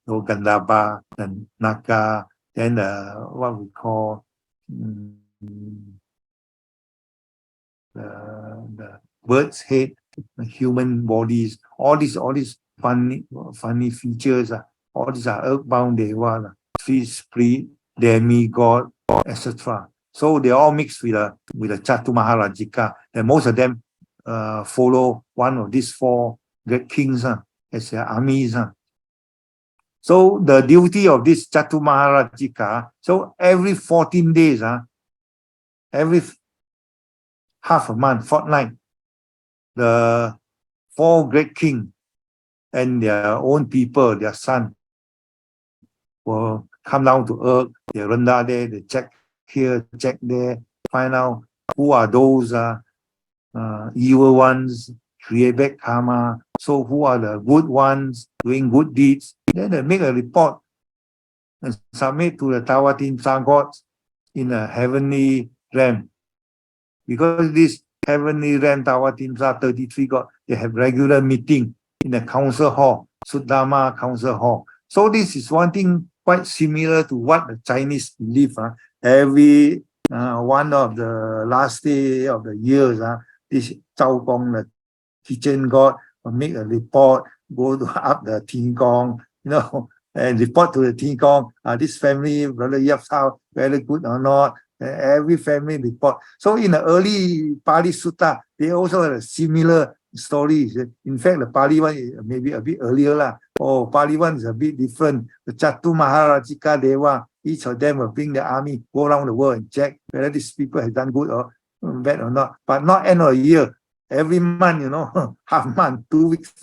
Gandhava, and Naga, then what we call the bird's head, human bodies, all these funny features, all these are earthbound deva, fish, spirit, demigod, etc. So they all mix with the Chatu Maharajika, and most of them follow one of these 4 great kings as their armies. So the duty of this Chatumaharajika, so every 14 days, every half a month, fortnight, the four great kings and their own people, their son, will come down to earth. They runda there, they check here, check there, find out who are those evil ones, create bad karma. So who are the good ones doing good deeds? Then they make a report and submit to the Tawatimsa gods in a heavenly realm. Because this heavenly realm, Tawatimsa 33 god, they have regular meeting in the council hall, Suddhama council hall. So this is one thing quite similar to what the Chinese believe. Every one of the last day of the years, this Zhao Gong, the kitchen god, will make a report, go to up the Ting Gong, and report to the Ting Gong, this family, Brother Yap's house, very good or not. Every family report. So in the early Pali Sutta, they also had a similar stories. In fact, the Pali one is maybe a bit earlier lah. Oh, Pali one is a bit different. The Chatu Maharajika Deva, each of them will bring the army, go around the world and check whether these people have done good or bad or not. But not end of the year. Every month, half month, 2 weeks,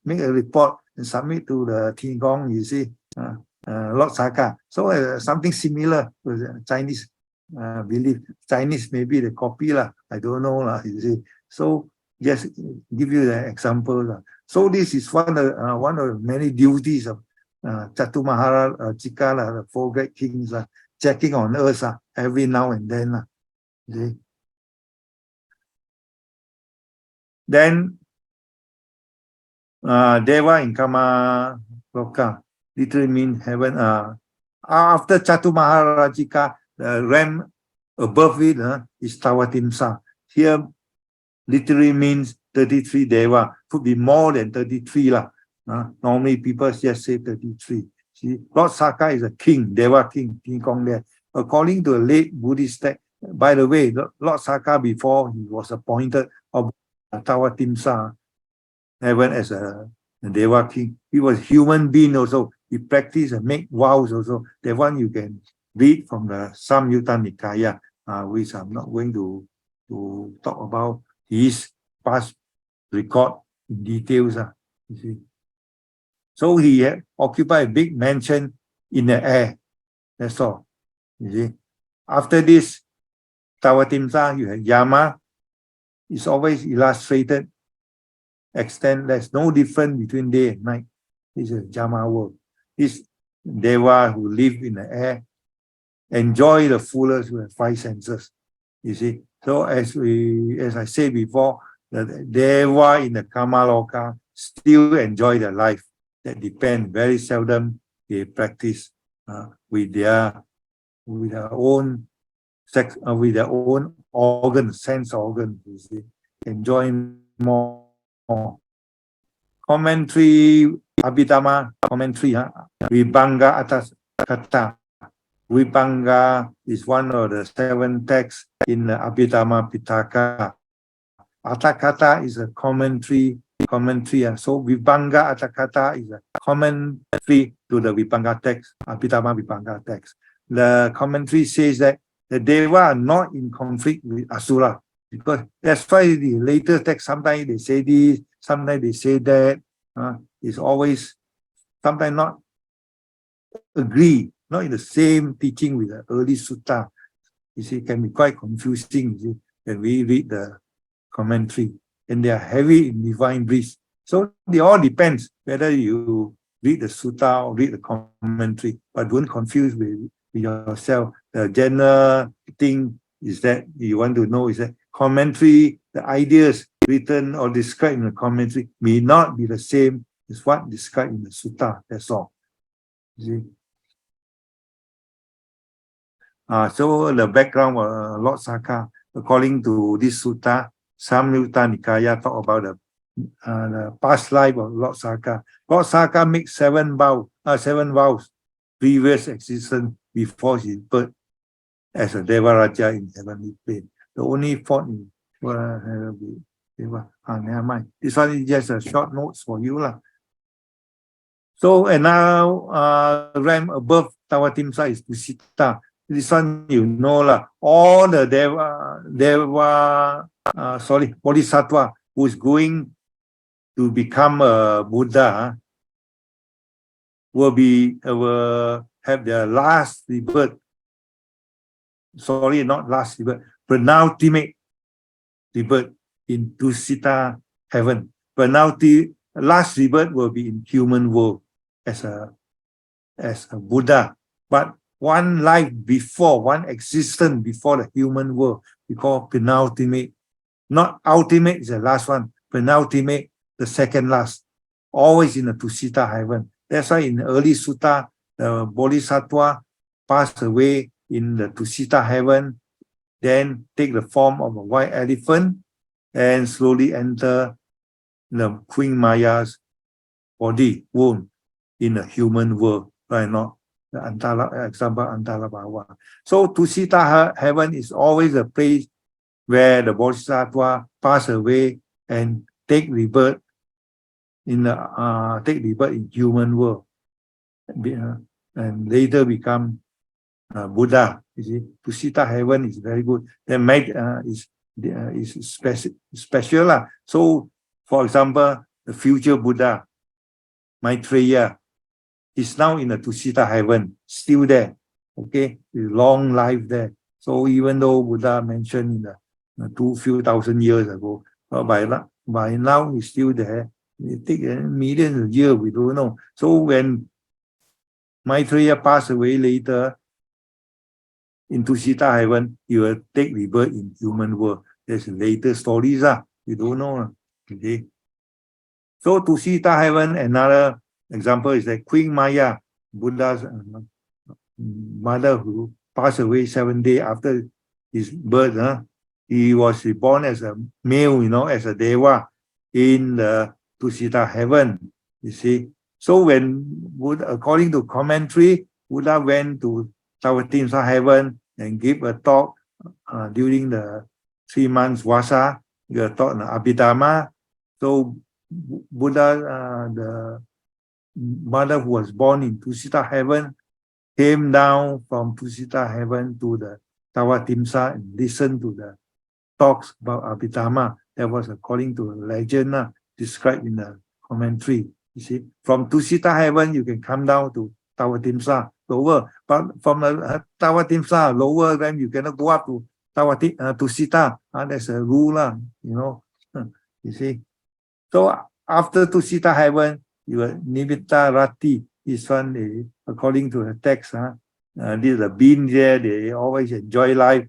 make a report and submit to the Ting Gong, you see, Lord Saka. So something similar with the Chinese belief. Chinese maybe the copy lah, I don't know lah, you see. So just give you the example lah. So this is one of many duties of Chatu Maharajika lah, the four great kings checking on earth every now and then lah. See? Then Deva in Kama Loka literally means heaven. After Chatu Maharajika, the realm above it is Tawatimsa. Here literally means 33 Deva. Could be more than 33 lah. Normally people just say 33. See, Lord Saka is a king, Deva king, King Kong there. According to a late Buddhist text, by the way, Lord Saka before he was appointed of Tawatimsa heaven as a Deva king, he was human being also. He practiced and make vows also. That one you can read from the Samyutta Nikaya, which I'm not going to talk about his past record in details. You see. So he occupied a big mansion in the air. That's all. You see. After this, Tawatimsa, you have Yama. It's always illustrated. Extent, there's no difference between day and night. This is Yama world. This Deva who live in the air, enjoy the fullest with 5 senses. You see. So as I said before, the Deva in the Kamaloka still enjoy their life. That depends. Very seldom they practice with their own sex, with their own organs, sense organs. You see, enjoy more. Commentary, Abhidhamma commentary, Vibhanga atas kata. Vibhanga is one of the 7 texts in the Abhidhamma Pitaka. Atakata is a commentary. So Vibhanga Atakata is a commentary to the Vibhanga text, Abhidhamma Vibhanga text. The commentary says that the Deva are not in conflict with Asura, because that's why the later text, sometimes they say this, sometimes they say that. It's always sometimes not agree, not in the same teaching with the early sutta. You see, it can be quite confusing, you see, when we read the commentary, and they are heavy in divine bliss. So it all depends whether you read the sutta or read the commentary, but don't confuse with yourself. The general thing is that you want to know is that commentary, the ideas written or described in the commentary may not be the same as what described in the sutta. That's all. You see? So the background of Lord Saka, according to this sutta, Samyutta Nikaya talk about the past life of Lord Saka. Lord Saka makes 7 vows, previous existence before his birth as a Devaraja in heavenly plane. The only fault is never mind. This one is just a short notes for you lah. So and now realm above Tawatimsa is Tusita. This one you know lah. All the Bodhisattva who is going to become a Buddha will have their last rebirth. Sorry, not last rebirth, penultimate rebirth in Tusita heaven. Last rebirth will be in human world as a Buddha. But one life before, one existence before the human world, we call penultimate. Not ultimate is the last one. Penultimate, the second last. Always in the Tusita heaven. That's why in the early sutta, the Bodhisattva passed away in the Tusita heaven, then take the form of a white elephant and slowly enter the Queen Maya's body, womb, in the human world, right? Not the example Antara Bhava. So Tusita heaven is always a place where the Bodhisattva pass away and take rebirth in human world, and later become Buddha. You see, Tusita heaven is very good. Then is special lah. So, for example, the future Buddha, Maitreya, is now in the Tusita heaven, still there. Okay, with long life there. So even though Buddha mentioned in the few thousand years ago, by now he's still there. It take millions of years, we don't know. So when Maitreya passed away later in Tusita heaven, he will take rebirth in human world. There's later stories, we don't know. Okay. So Tusita heaven, another example is that Queen Maya, Buddha's mother, who passed away 7 days after his birth. He was born as a male, as a Deva in the Tusita heaven, you see. So when Buddha, according to commentary, Buddha went to Tawatimsa heaven and gave a talk during the 3 months Vasa, he taught Abhidhamma. So Buddha, the mother who was born in Tusita heaven, came down from Tusita heaven to the Tawatimsa and listened to the talks about Abhidhamma. That was according to a legend described in the commentary. You see, from Tusita heaven, you can come down to Tawatimsa lower, but from the Tawatimsa lower, then you cannot go up to Tusita. That's a rule, you see. So after Tusita heaven, you have Nimitta Rati. This one, according to the text, this is a being there. They always enjoy life.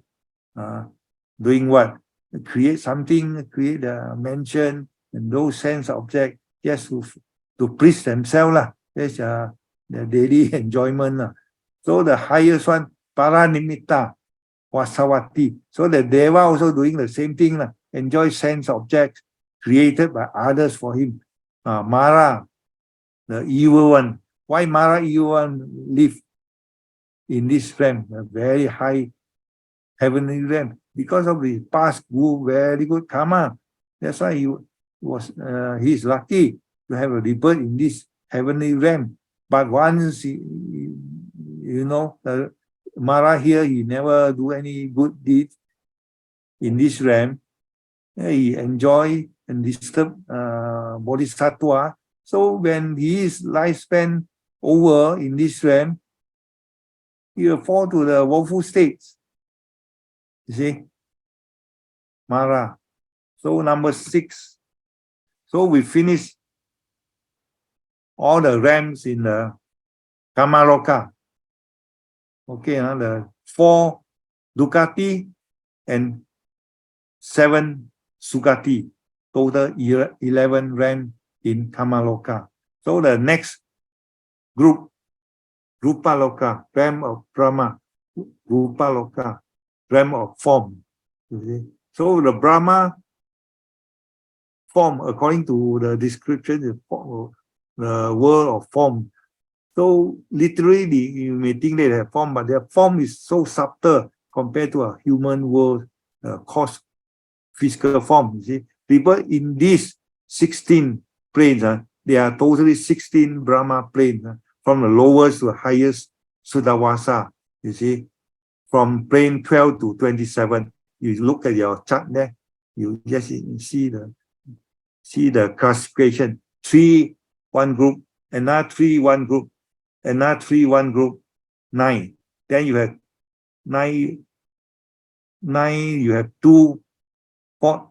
Doing what? Create something, create a mansion and those sense object just to please themselves. That's their daily enjoyment. So the highest one, Paranimitta Vasawati. So the Deva also doing the same thing. Enjoy sense objects created by others for him. Mara, the evil one. Why Mara evil one live in this realm, a very high heavenly realm? Because of his past very good karma. That's why he's lucky to have a rebirth in this heavenly realm. But once the Mara here, he never do any good deed in this realm. He enjoy and disturb Bodhisattva. So when his lifespan over in this realm, he will fall to the woeful states. You see, Mara. So number 6. So we finish all the realms in the Kamaloka. Okay, the 4 Dukkati and 7 Sugati. Total 11 realms in Kamaloka. So the next group, Rupaloka, realm of Brahma, Rupaloka, realm of form. So the Brahma form, according to the description, the world of form. So literally, you may think they have form, but their form is so subtle compared to a human world, physical form. You see, people in these 16 planes, there are totally 16 Brahma planes, from the lowest to the highest Sudavasa. You see, from plane 12 to 27. You look at your chart there, you just see the classification. 3, one group, another 3, one group, another 3, one group, 9. Then you have 9, you have 2 fourth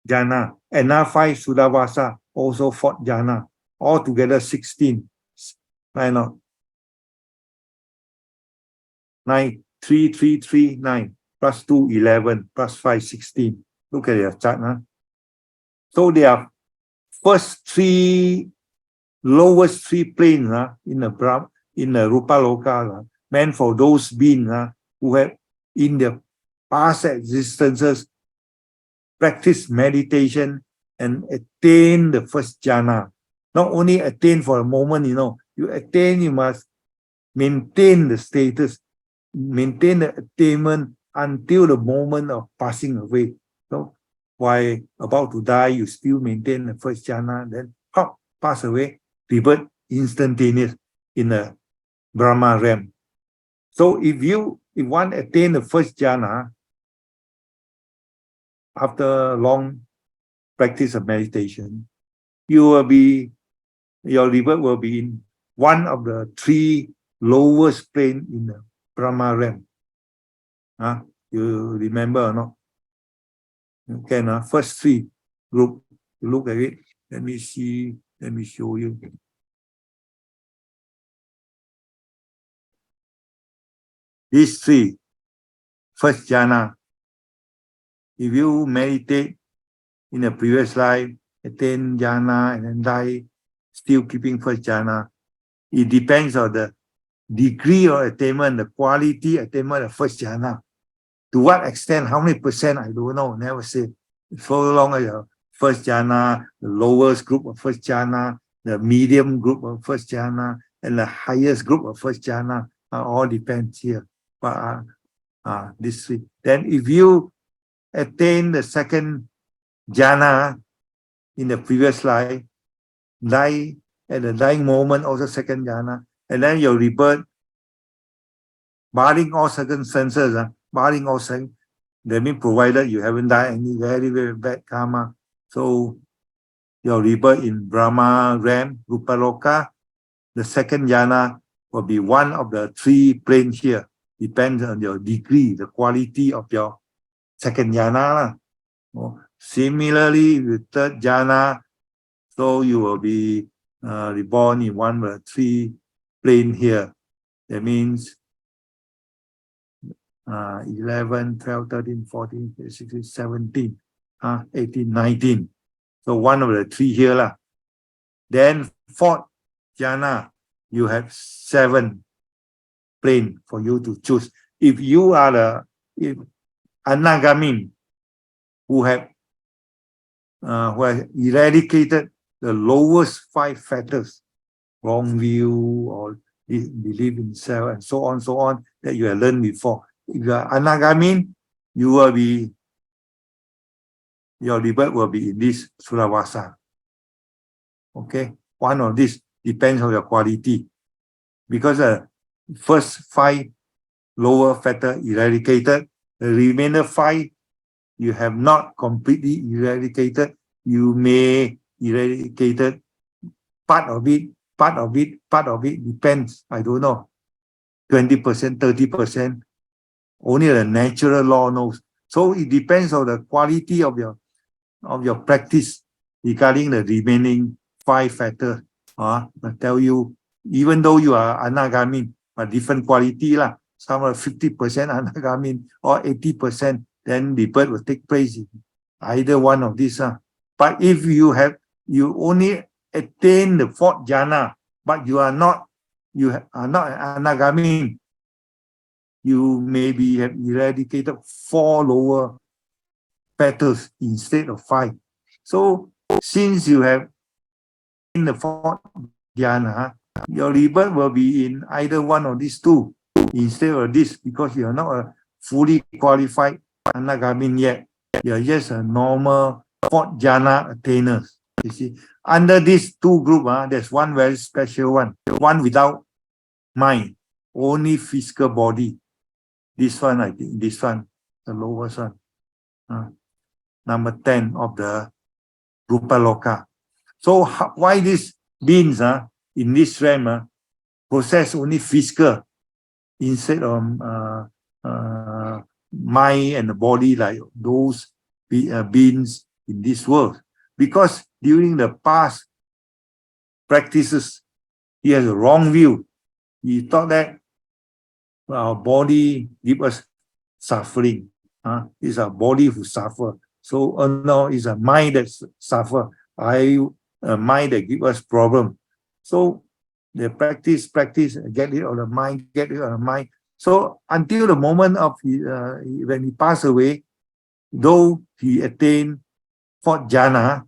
jhana, another 5 Sudavasa, also fourth jhana, altogether 16. Why not? 9, 3, 3, 3, 9, plus 2, 11, plus 5, 16. Look at your chart. Huh? So there are first 3, lowest 3 planes in the Rupa Loka, meant for those beings who have in their past existences practice meditation and attain the first jhana. Not only attain for a moment, you attain, you must maintain the status, maintain the attainment until the moment of passing away. So while about to die, you still maintain the first jhana, then pass away, rebirth instantaneous in the Brahma realm. So if one attain the first jhana after long practice of meditation, your rebirth will be in one of the 3 lowest plane in the Brahma realm. You remember or not? You can, first 3 group, you look at it. Let me see, let me show you. These 3, first jhana, if you meditate in the previous life, attain jhana and then die, still keeping first jhana, it depends on the degree of attainment, the quality attainment of first jhana. To what extent, how many percent, I don't know, never say. So long as your first jhana, the lowest group of first jhana, the medium group of first jhana, and the highest group of first jhana, all depends here. But this 3. Then if you attain the second jhana in the previous life, die at the dying moment, also second jhana, and then your rebirth, barring all circumstances, barring all circumstances, that means provided you haven't done any very, very bad karma. So your rebirth in Brahma realm, Rupa Loka, the second jhana will be one of the 3 planes here. Depends on your degree, the quality of your second jhana. Similarly, with third jhana, so you will be reborn in one of the 3 planes here. That means 11, 12, 13, 14, 15, 16, 17, 18, 19. So one of the 3 here. Then fourth jhana, you have 7 planes for you to choose. If you are the Anagami who have eradicated the lowest 5 factors, wrong view or belief in self and so on, that you have learned before. If you are Anagami, your rebirth will be in this Suravasa. Okay, one of these depends on your quality. Because the first 5 lower factor eradicated, the remainder 5 you have not completely eradicated. You may eradicate part of it, depends, I don't know, 20%, 30%. Only the natural law knows. So it depends on the quality of your practice regarding the remaining 5 factors. I tell you, even though you are Anagami, but different quality lah. Some are 50% Anagami or 80%, then the birth will take place in either one of these. But if you only attain the 4th jhana, but you are not Anagami, you maybe have eradicated 4 lower factors instead of 5. So since you have in the 4th jhana, your rebirth will be in either one of these 2 instead of this, because you are not a fully qualified Anagami yet. You are just a normal 4th jhana attainers. You see, under these two group, there's one very special one. One without mind, only physical body. This one, I think, this one, the lowest one. Number 10 of the Rupa Loka. So why these beings in this realm possess only physical instead of mind and the body like those beings in this world? Because during the past practices, he has a wrong view. He thought that our body gives us suffering. It's our body who suffer. So no, it's a mind that suffer. A mind that gives us problem. So they practice, get rid of the mind, get rid of the mind. So until the moment of when he passed away, though he attained fourth jhana,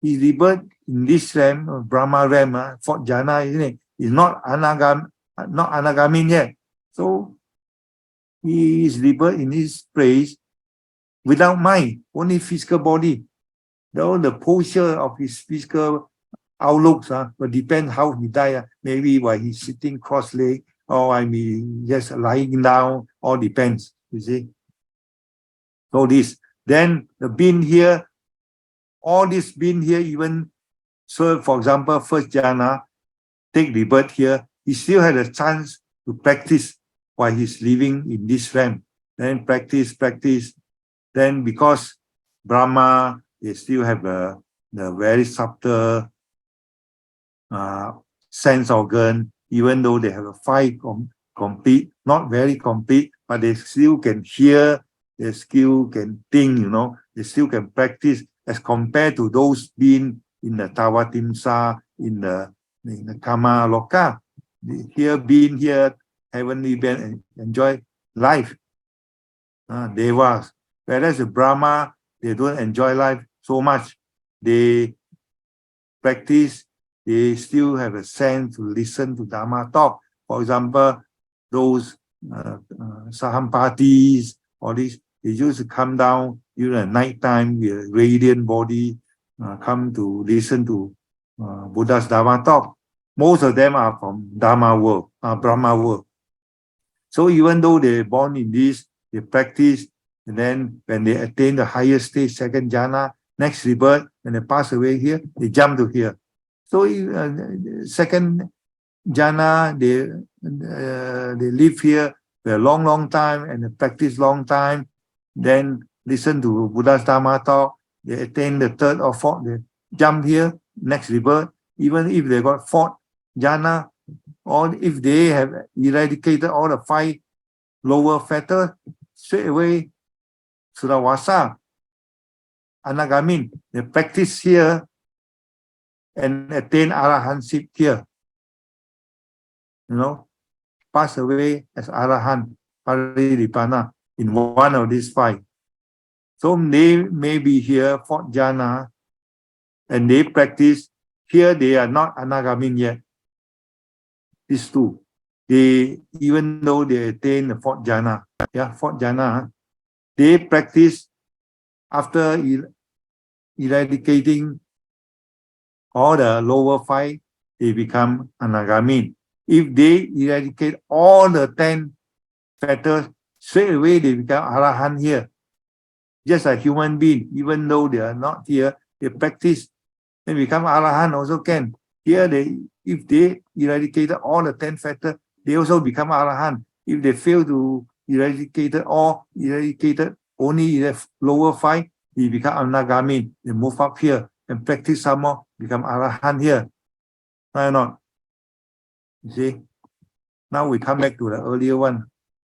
he rebirth in this realm, Brahma realm, fourth jhana, isn't it? Is not anagami yet. So he is rebirth in his place without mind, only physical body. Though the posture of his physical outlooks will depend how he die. Maybe while he's sitting cross-legged, or I mean just lying down, all depends, you see. So this, then the being here, all this being here, even so, for example, first jhana, take rebirth here, he still had a chance to practice while he's living in this realm. Then practice. Then because Brahma, they still have the very subtle sense organ, even though they have a five complete, not very complete, but they still can hear, they still can think, they still can practice as compared to those being in the Tawatimsa, in the Kama Loka. Being here, heavenly being, and enjoy life. Devas. Whereas the Brahma, they don't enjoy life so much. They practice, they still have a sense to listen to Dharma talk. For example, those Saham parties, all these, they used to come down during the night time with a radiant body, come to listen to Buddha's Dharma talk. Most of them are from Dharma world, Brahma world. So even though they're born in this, they practice, and then when they attain the highest stage, second jhana, next rebirth, when they pass away here, they jump to here. So second jhana, they live here for a long time and they practice long time, then listen to Buddha's Dharma talk, they attain the third or fourth, they jump here, next rebirth. Even if they got fourth jhana, or if they have eradicated all the five lower fetters, straight away Surawasa, Anagamin, they practice here and attain Arahantship here. Pass away as Arahant, Paridipana, in one of these five. So they may be here, fourth jhana, and they practice. Here they are not Anagamin yet. These two. Even though they attain the fourth jhana, fourth jhana, they practice after eradicating all the lower five, they become Anagamin. If they eradicate all the 10 fetters, straight away they become Arahant here. Just a human being, even though they are not here, they practice, they become Arahant also can. Here, if they eradicated all the 10 fetters, they also become Arahant. If they fail to eradicate only the lower five, they become Anagamin. They move up here and practice some more, become Arahant here. Why not? You see? Now we come back to the earlier one.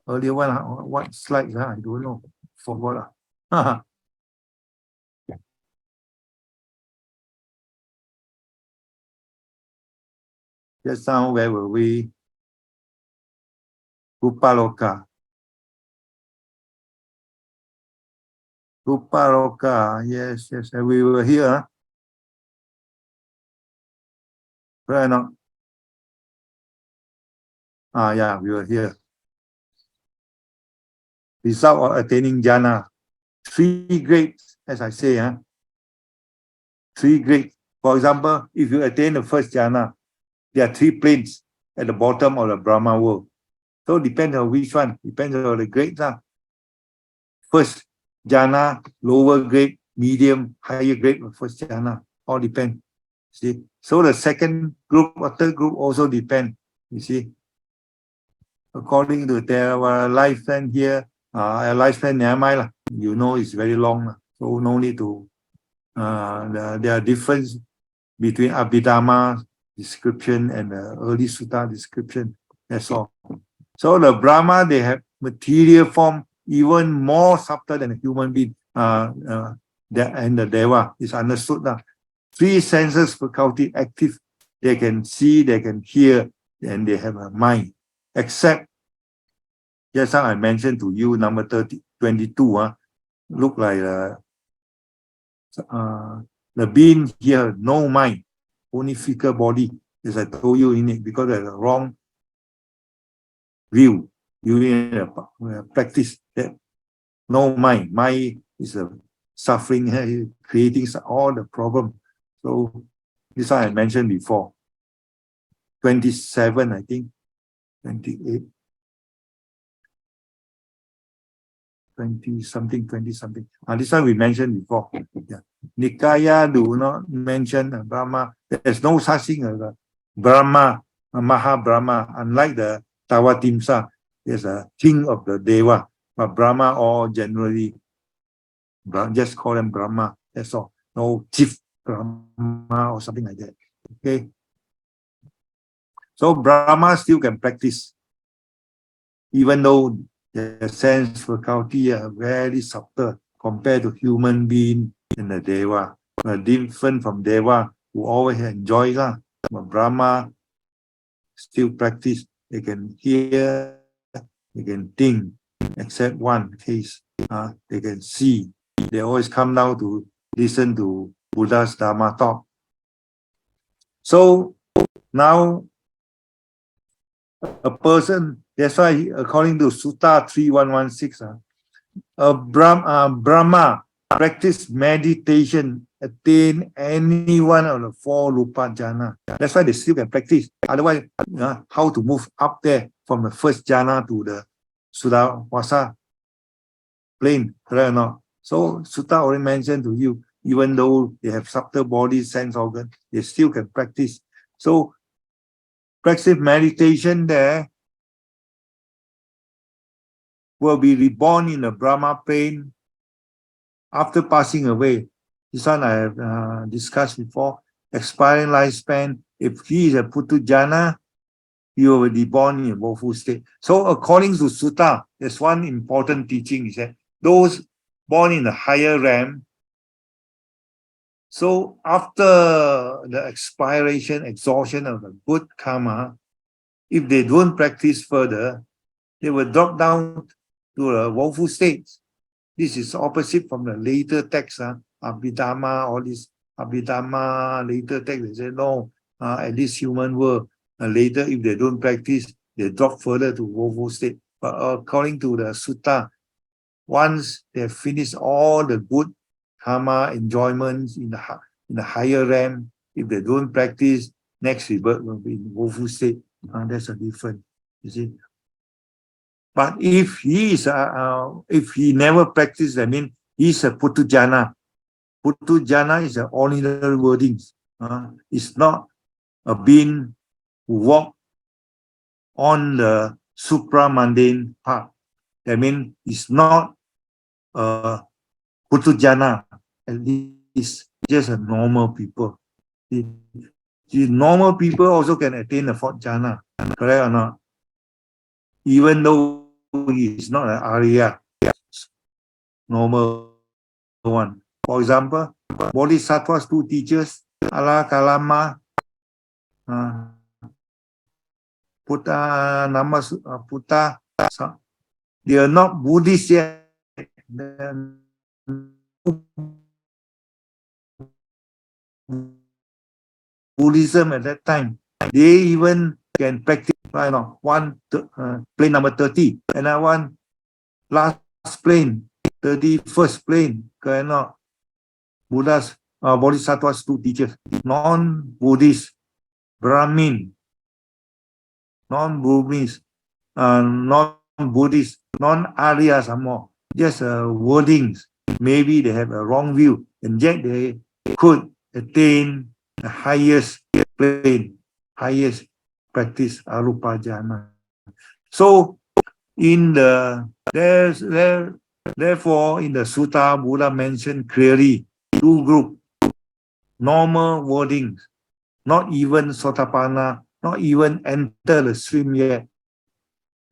What slides? I don't know. Forgot. Just now, where were we? Rupaloka. Yes. And we were here. Right now. Yeah, we were here. Result of attaining jhana. 3 grades, as I say, 3 grades For example, if you attain the first jhana, there are 3 planes at the bottom of the Brahma world. So depends on which one, depends on the grades. First jhana, lower grade, medium, higher grade of first jhana, all depend. See, so the second group or third group also depend. You see, according to their lifespan here, lifespan never mind lah. You know it's very long, so no need to. There are difference between Abhidhamma description and the early Sutta description. That's all. So the Brahma, they have material form even more subtle than a human being. And the Deva is understood now. 3 senses faculty active. They can see, they can hear, and they have a mind. Except, just how I mentioned to you, number 22, look like the being here, no mind, only physical body, as I told you in it, because of the wrong view during the practice. That no mind. Mind is a suffering, creating all the problem. So this one I mentioned before. 27, I think. 28. 20 something. This one we mentioned before. Yeah. Nikaya do not mention Brahma. There's no such thing as Brahma, Maha Brahma. Unlike the Tawatimsa, there's a king of the Deva. But Brahma all generally, just call them Brahma. That's all. No chief Brahma or something like that. Okay. So Brahma still can practice, even though the sense faculty are very subtle compared to human being and the Deva. Different from Deva, who always enjoy lah. But Brahma still practice. They can hear, they can think, except one case. They can see. They always come down to listen to Buddha's Dharma talk. So now a person, that's why according to Sutta 3116, Brahma practice meditation, attain any one of the 4 Rupa jhana. That's why they still can practice. Otherwise, how to move up there from the first jhana to the Sudhavasa plane, correct or not? So Sutta already mentioned to you, even though they have subtle body, sense organ, they still can practice. So practice meditation there will be reborn in the Brahma plane after passing away. This one I have discussed before. Expiring lifespan, if he is a Putujana, he will be born in a woeful state. So according to Sutta, there's one important teaching, is that those born in the higher realm, so after the expiration, exhaustion of the good karma, if they don't practice further, they will drop down to a woeful state. This is opposite from the later text, Abhidhamma, all this Abhidhamma, later text, they say, no, at this human world, later if they don't practice, they drop further to woeful state. But according to the Sutta, once they finish all the good karma enjoyments in the higher realm, if they don't practice, next rebirth will be in woeful state. That's a difference, you see. But if he is, if he never practiced, I mean, he's a Putujana. Putujana is an ordinary wordings. It's not a being who walk on the supra-mundane path. I mean, it's not a Putujana. At least just a normal people. The normal people also can attain the 4th jhana. Correct or not? Even though he is not an Arya, normal one. For example, Bodhisattva's 2 teachers, Ala Kalama, Putta, they are not Buddhist yet. Buddhism at that time, they even can practice, right now, one plane number 30, another one last plane, 31st plane, cannot. Buddha's Bodhisattvas, two teachers, non-Buddhist, Brahmin, non-Burmese, non-Buddhist, non-Arya some more. Just wordings. Maybe they have a wrong view, and yet they could attain the highest plane, highest practice, arupa jhana. So in the therefore in the sutta, Buddha mentioned clearly two groups, normal wordings, not even sotapanna, not even enter the stream yet,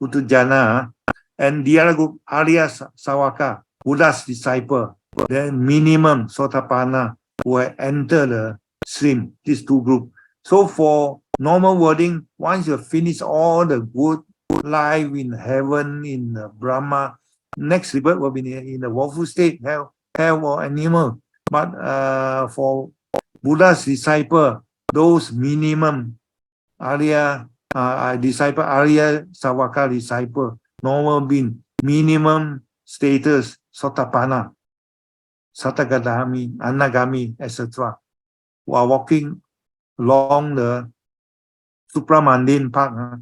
Puthujjana, and the other group, Arya Sawaka, Buddha's disciple, then minimum sotapanna, who have entered the stream, these two groups. So for normal wording, once you finish all the good life in heaven, in Brahma, next rebirth will be in the woeful state, hell or animal. But for Buddha's disciple, those minimum Arya disciple, Arya Sawaka disciple, normal being, minimum status, Sotapanna, Satagadami, Anagami, etc., who are walking along the supramundane path.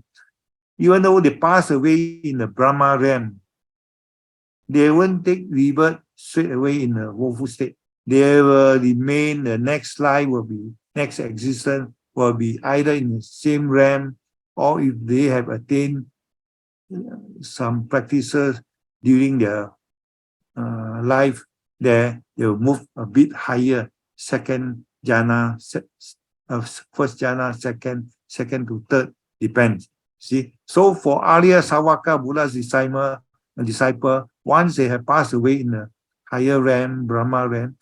Even though they pass away in the Brahma realm, they won't take rebirth straight away in the woeful state. They will remain, the next life will be, next existence will be either in the same realm, or if they have attained some practices during their life, there they will move a bit higher, second jhana, first jhana, second to third, depends. See, so for Arya Sawaka, Buddha's disciple, once they have passed away in the higher realm, Brahma realm,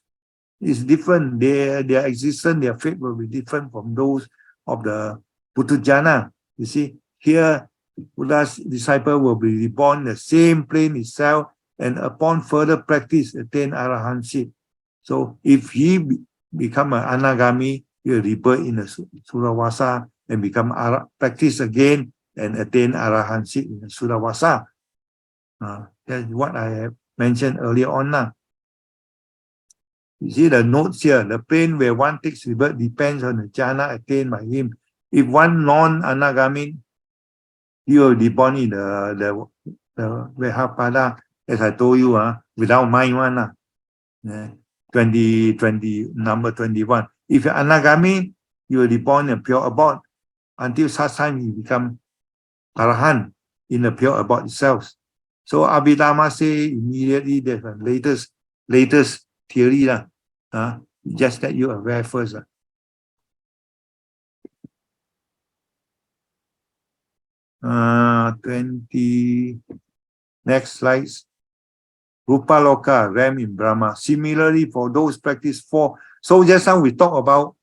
it's different. Their existence, their fate will be different from those of the Puthujjana. You see, here Buddha's disciple will be reborn in the same plane itself, and upon further practice attain arahantship. So if he become an anagami, he will rebirth in the Suravasa and become practice again and attain arahantship in the Suravasa. That's what I have mentioned earlier on now. You see the notes here, the plane where one takes rebirth depends on the jhana attained by him. If one non-anagami, he will be born in the Vehapada, as I told you, without mind one, 20, number 21. If you're anagami, you will be born in pure abode until such time he become arahant in the pure abode itself. So Abhidhamma say immediately there's a latest theory just that you are aware first. 20, next slides. Rupaloka, realm in Brahma. Similarly, for those practice 4. So just now we talk about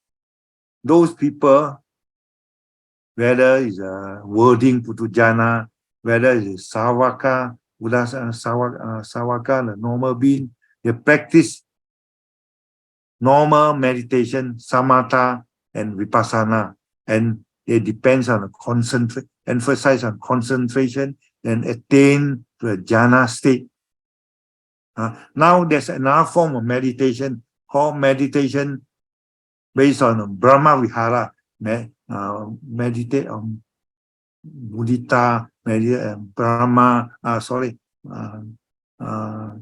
those people, whether it's a wording Puthujjana, whether it's Sawaka, Buddha's Sawaka, the normal being, they practice normal meditation, samatha, and vipassana, and it depends on the emphasize on concentration and attain to a jhana state. Now there's another form of meditation called meditation based on Brahma Vihara. Meditate on mudita, meditate on Brahma,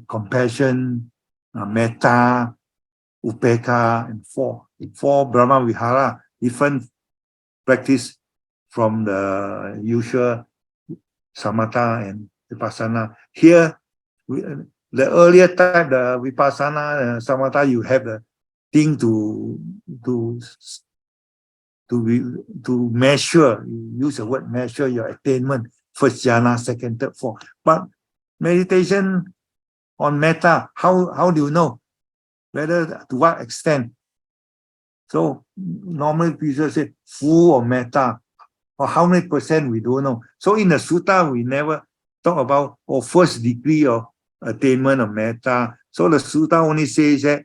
compassion, metta, upeka, and four Brahma Vihara, different practice from the usual samatha and vipassana. Here, the earlier type, the vipassana, samatha, you have the thing to measure. You use the word measure your attainment. First jhana, second, third, fourth. But meditation on metta, how do you know? Whether to what extent? So normally people say full of metta, or how many percent we don't know. So in the sutta, we never talk about first degree of attainment of metta. So the sutta only says that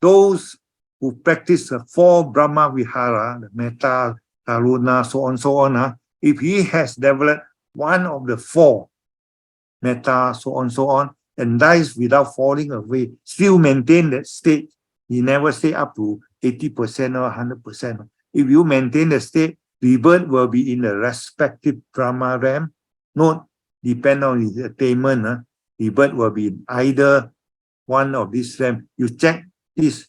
those who practice the 4 Brahma Vihara, the metta, karuna, so on, if he has developed one of the 4, metta, so on, and dies without falling away, still maintain that state, He never say up to 80% or 100%. If you maintain the state, rebirth will be in the respective Brahma realm, not depend on his attainment. Rebirth will be in either one of these realms. You check this.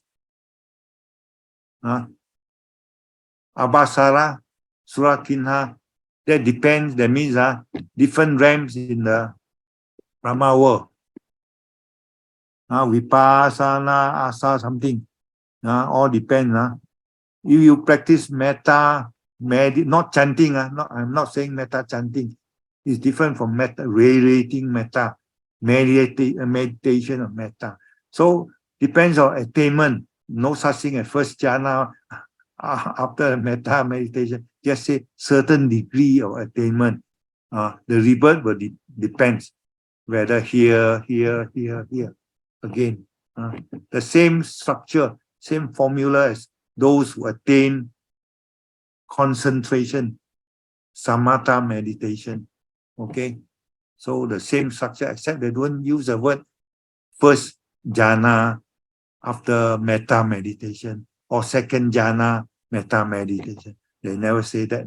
Abhasara, Surakinha, that depends, that means different realms in the Brahma world. Vipassana, asa, something. All depends. If you practice metta, not chanting, I'm not saying metta chanting. It's different from metta, relating metta, meditation of metta. So depends on attainment. No such thing as first jhana after metta meditation. Just say certain degree of attainment. The rebirth will depends whether here. Again, the same structure, same formula as those who attain concentration, samatha meditation. Okay, so the same structure, except they don't use the word first jhana after metta meditation or second jhana metta meditation. They never say that.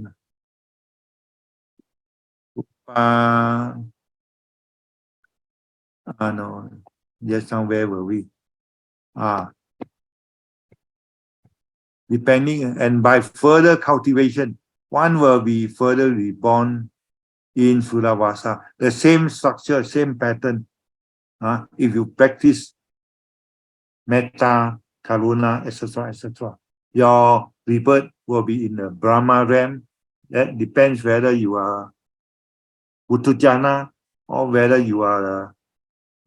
No, just somewhere were we? Depending, and by further cultivation, one will be further reborn in Suravasa. The same structure, same pattern. If you practice metta, karuna, etc., etc., your rebirth will be in the Brahma realm. That depends whether you are Uttujana or whether you are a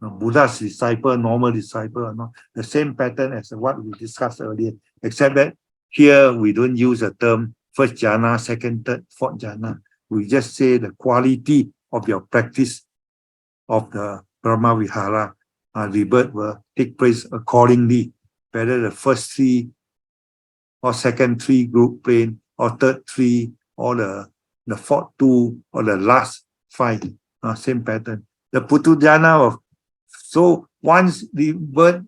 Buddha's disciple, normal disciple or not. The same pattern as what we discussed earlier, except that here we don't use the term first jhana, second, third, fourth jhana. We just say the quality of your practice of the Brahma Vihara. Rebirth will take place accordingly, whether the first three or second three group plane or third three or the fourth two or the last five. Same pattern. The Putujana of, so once rebirth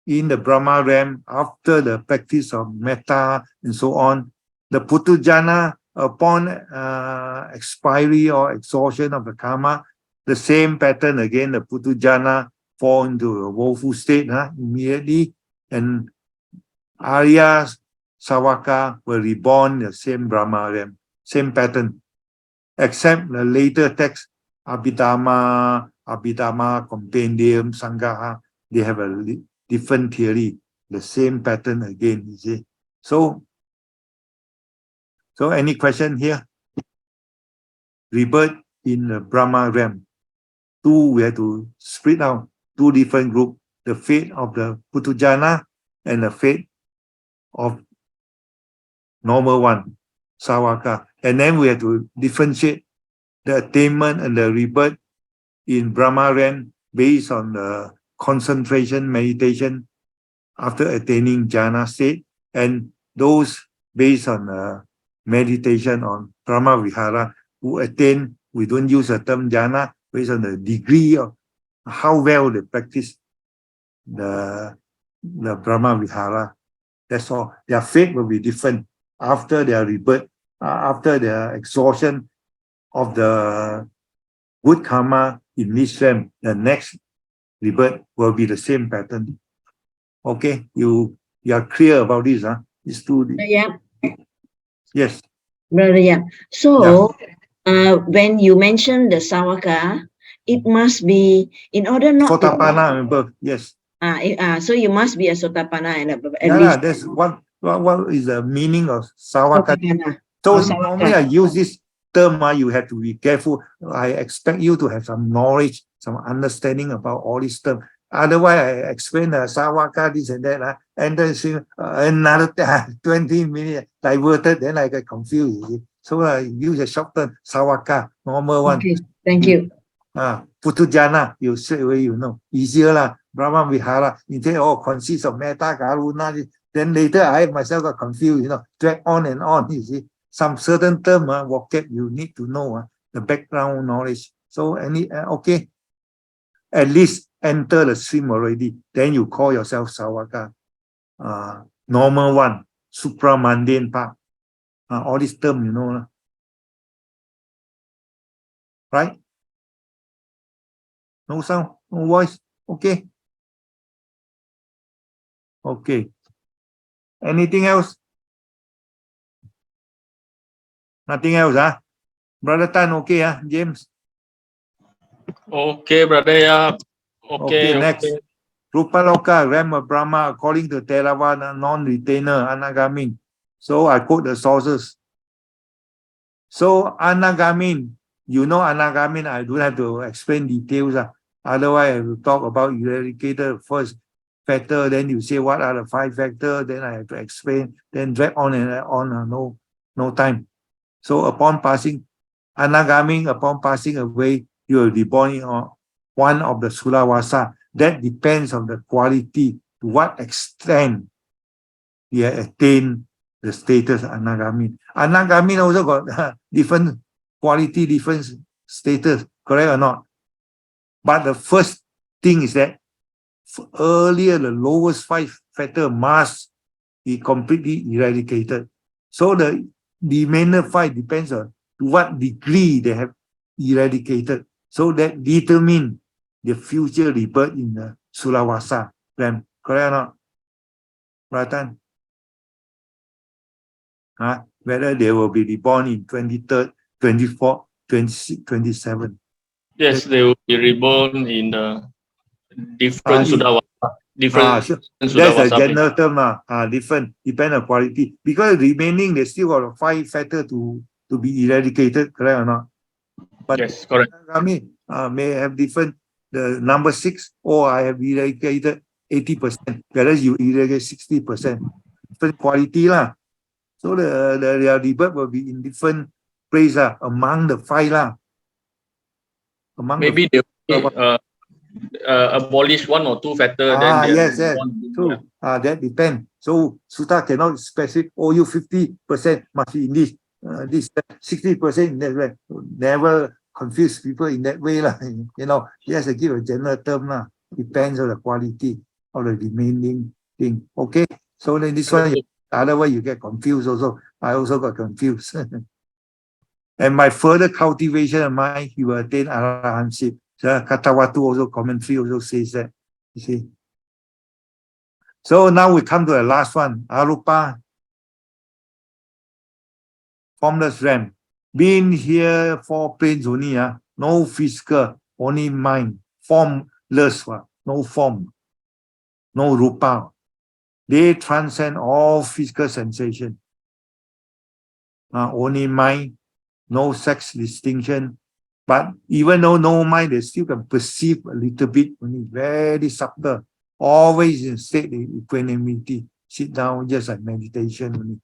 in the Brahma realm, after the practice of metta and so on, the Putujana, upon expiry or exhaustion of the karma, the same pattern again, the Putujana fall into a woeful state immediately, and Arya Savaka will reborn the same Brahma realm, same pattern, except the later text, Abhidhamma Compendium, Sangaha, they have a different theory, the same pattern again, you see. So any question here? Rebirth in the Brahma realm. We have to split out two different groups, the fate of the Putujana and the fate of normal one, Savaka. And then we have to differentiate the attainment and the rebirth in Brahma realm based on the concentration meditation after attaining jhana state, and those based on meditation on Brahma Vihara who attain, we don't use the term jhana, based on the degree of how well they practice the Brahma Vihara. That's all. Their fate will be different after their rebirth, after their exhaustion of the good karma in this realm. The next rebirth will be the same pattern. Okay, you are clear about this, It's too. Yeah. Yes. Yeah. So, when you mention the Sawaka, it must be in order not Sotapanna, remember? Yes. So you must be a Sotapanna and at least. least. That's what is the meaning of Sawaka. So normally I use this term, you have to be careful. I expect you to have some knowledge, some understanding about all these terms. Otherwise, I explain Sawaka, this and that, and then another 20 minutes diverted, then I get confused. So I use a short term, Sawaka, normal one. Okay, thank you. Putujana, you straight away you know. Easier lah. Brahma Vihara, you say, consists of metta, karuna. Then later I myself got confused, drag on and on, you see. Some certain term, vocab, you need to know the background knowledge. So okay, at least enter the stream already. Then you call yourself Sawaka. normal one, supramundane part. All these terms, you know, right? No sound, no voice. Okay. Okay. Anything else? Nothing else, Brother Tan, okay, James? Okay, brother. Yeah. Okay, Okay. next. Rupa Loka, Rama Brahma, according to Theravada, non-retainer, Anagamin. So I quote the sources. So Anagamin, you know Anagamin, I don't have to explain details. Otherwise, I have to talk about eradicated first factor, then you say what are the 5 factors, then I have to explain, then drag on and on, no time. So upon passing, Anagamin, upon passing away, you will be born in one of the Sulawasa. That depends on the quality, to what extent he attained the status Anagamin. Anagamin also got different quality, different status, correct or not? But the first thing is that earlier, the lowest 5 factor must be completely eradicated. So the remainder 5 depends on to what degree they have eradicated. So that determine the future rebirth in the Sulawasa realm. Correct or not? Ratan? Whether they will be reborn in 23rd, 24th, 26th, 27th. Yes, they will be reborn in different Sudawasa. Sure. That's a general term, different, depend on quality. Because remaining, they still got a 5 factor to be eradicated, correct or not? But yes, correct. I mean, may have different, the number 6, or I have eradicated 80%, whereas you eradicate 60%. Different quality lah. So the rebirth will be in different place among the 5 Among maybe they will abolish 1 or 2 factors. Yes. True. That depends. So Sutta cannot specify, you 50% must be in this 60% in that way. Never confuse people in that way lah. You know, he has to give a general term lah. Depends on the quality of the remaining thing. Okay. So then this one, otherwise you get confused also. I also got confused. And by further cultivation of mind, he will attain arahantship. Katawatu also commentary also says that. You see. So now we come to the last one, arupa, formless realm. Being here 4 planes only, no physical, only mind, formless, no form, no rupa. They transcend all physical sensation. Only mind, no sex distinction. But even though no mind, they still can perceive a little bit, only very subtle. Always in state of equanimity. Sit down just like meditation only.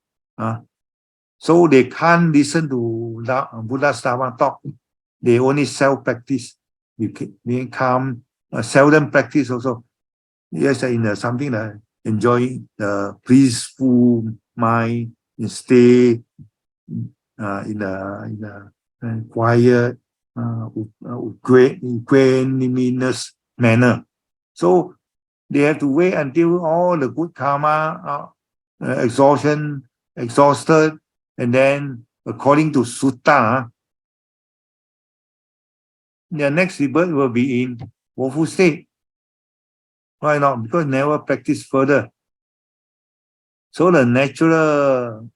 So they can't listen to Buddha's Dharma talk. They only self-practice. They come, seldom practice also. Yes, in something that enjoying the peaceful mind, stay in a quiet, equanimous manner. So they have to wait until all the good karma exhausted, and then according to Sutta, their next rebirth will be in woeful state. Why not? Because never practice further. So the natural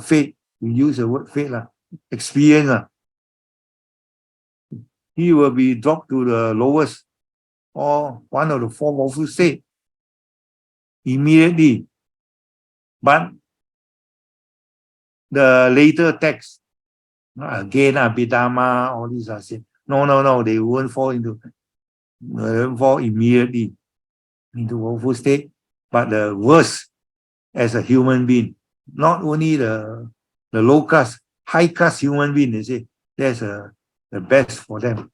fate, we use the word fate, experience, he will be dropped to the lowest or one of the 4 woeful state immediately. But the later text, again, Abhidhamma, all these are saying, no, they won't fall immediately into woeful state, but the worst as a human being, not only the low class, high class human being, they say, that's the best for them.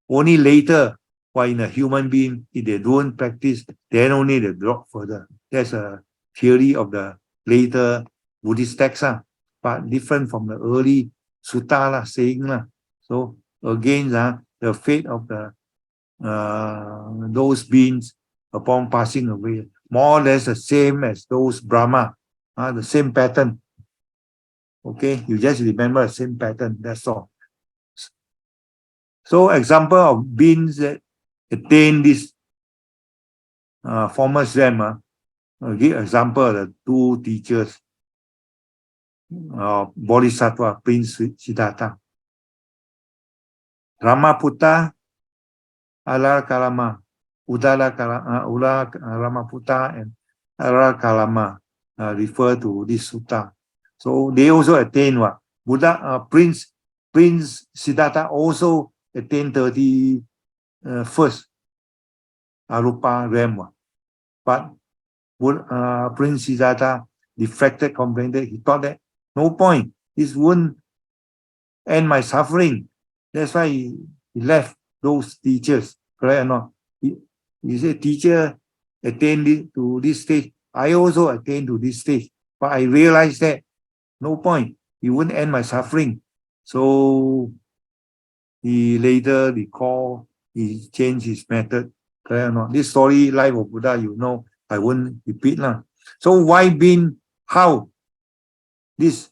Only later, while in a human being, if they don't practice, then only they drop further. That's a theory of the later Buddhist text, but different from the early sutta saying. So again, the fate of those beings upon passing away. More or less the same as those Brahma, the same pattern. Okay, you just remember the same pattern, that's all. So example of beings that attain this formless realm, I'll give example of the two teachers, Bodhisattva, Prince Siddhartha. Ramaputta, Alar Kalama, Ramaputta and Alar Kalama refer to this sutta. So they also attain what? Prince Siddhartha also attained 31st Arupa realm. But Prince Siddhartha deflected, complained. He thought that no point, this won't end my suffering. That's why he left those teachers, correct or not? He said, teacher attained to this stage. I also attained to this stage. But I realized that no point, it won't end my suffering. So he later recalled, he changed his method, correct or not? This story, Life of Buddha, you know, I won't repeat now. So why being, how these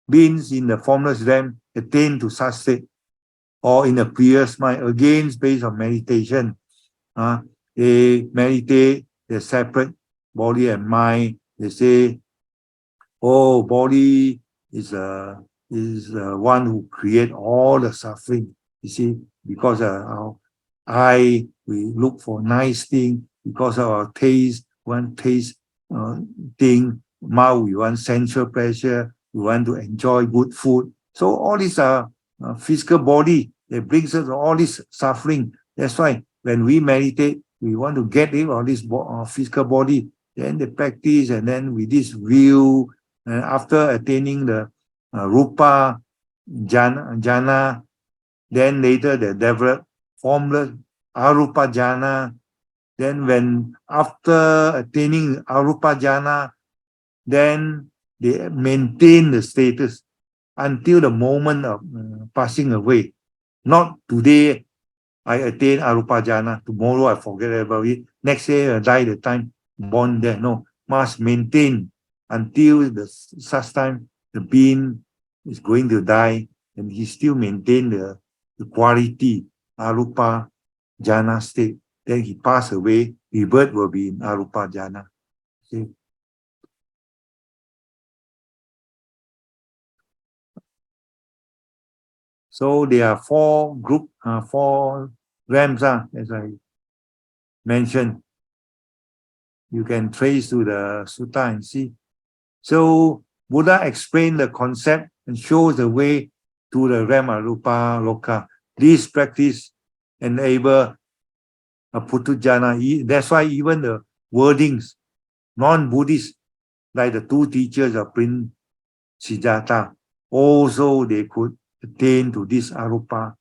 beings in the formless realm attain to such state, or in the previous mind, again based on meditation. They meditate, they separate body and mind. They say, oh, body is one who create all the suffering. You see, because our eye, we look for nice thing. Because of our taste, one taste thing. Mouth, we want sensual pleasure. We want to enjoy good food. So all these are physical body. It brings us all this suffering. That's why when we meditate, we want to get rid of this physical body. Then they practice, and then with this view, and after attaining the Rupa jhana, then later they develop formless Arupa jhana. Then when after attaining Arupa jhana, then they maintain the status until the moment of passing away. Not today I attain Arupa jhana, tomorrow I forget about it, next day I die the time born there. No, must maintain until such time the being is going to die, and he still maintain the quality Arupa jhana state. Then he pass away, rebirth will be in Arupa jhana. Okay. So there are four realms, as I mentioned. You can trace to the sutta and see. So Buddha explained the concept and shows the way to the realm Arupa Loka. This practice enable a Puthujjana. That's why even the wordings, non-Buddhist, like the two teachers of Prince Siddhartha, also they could attain to this Arupa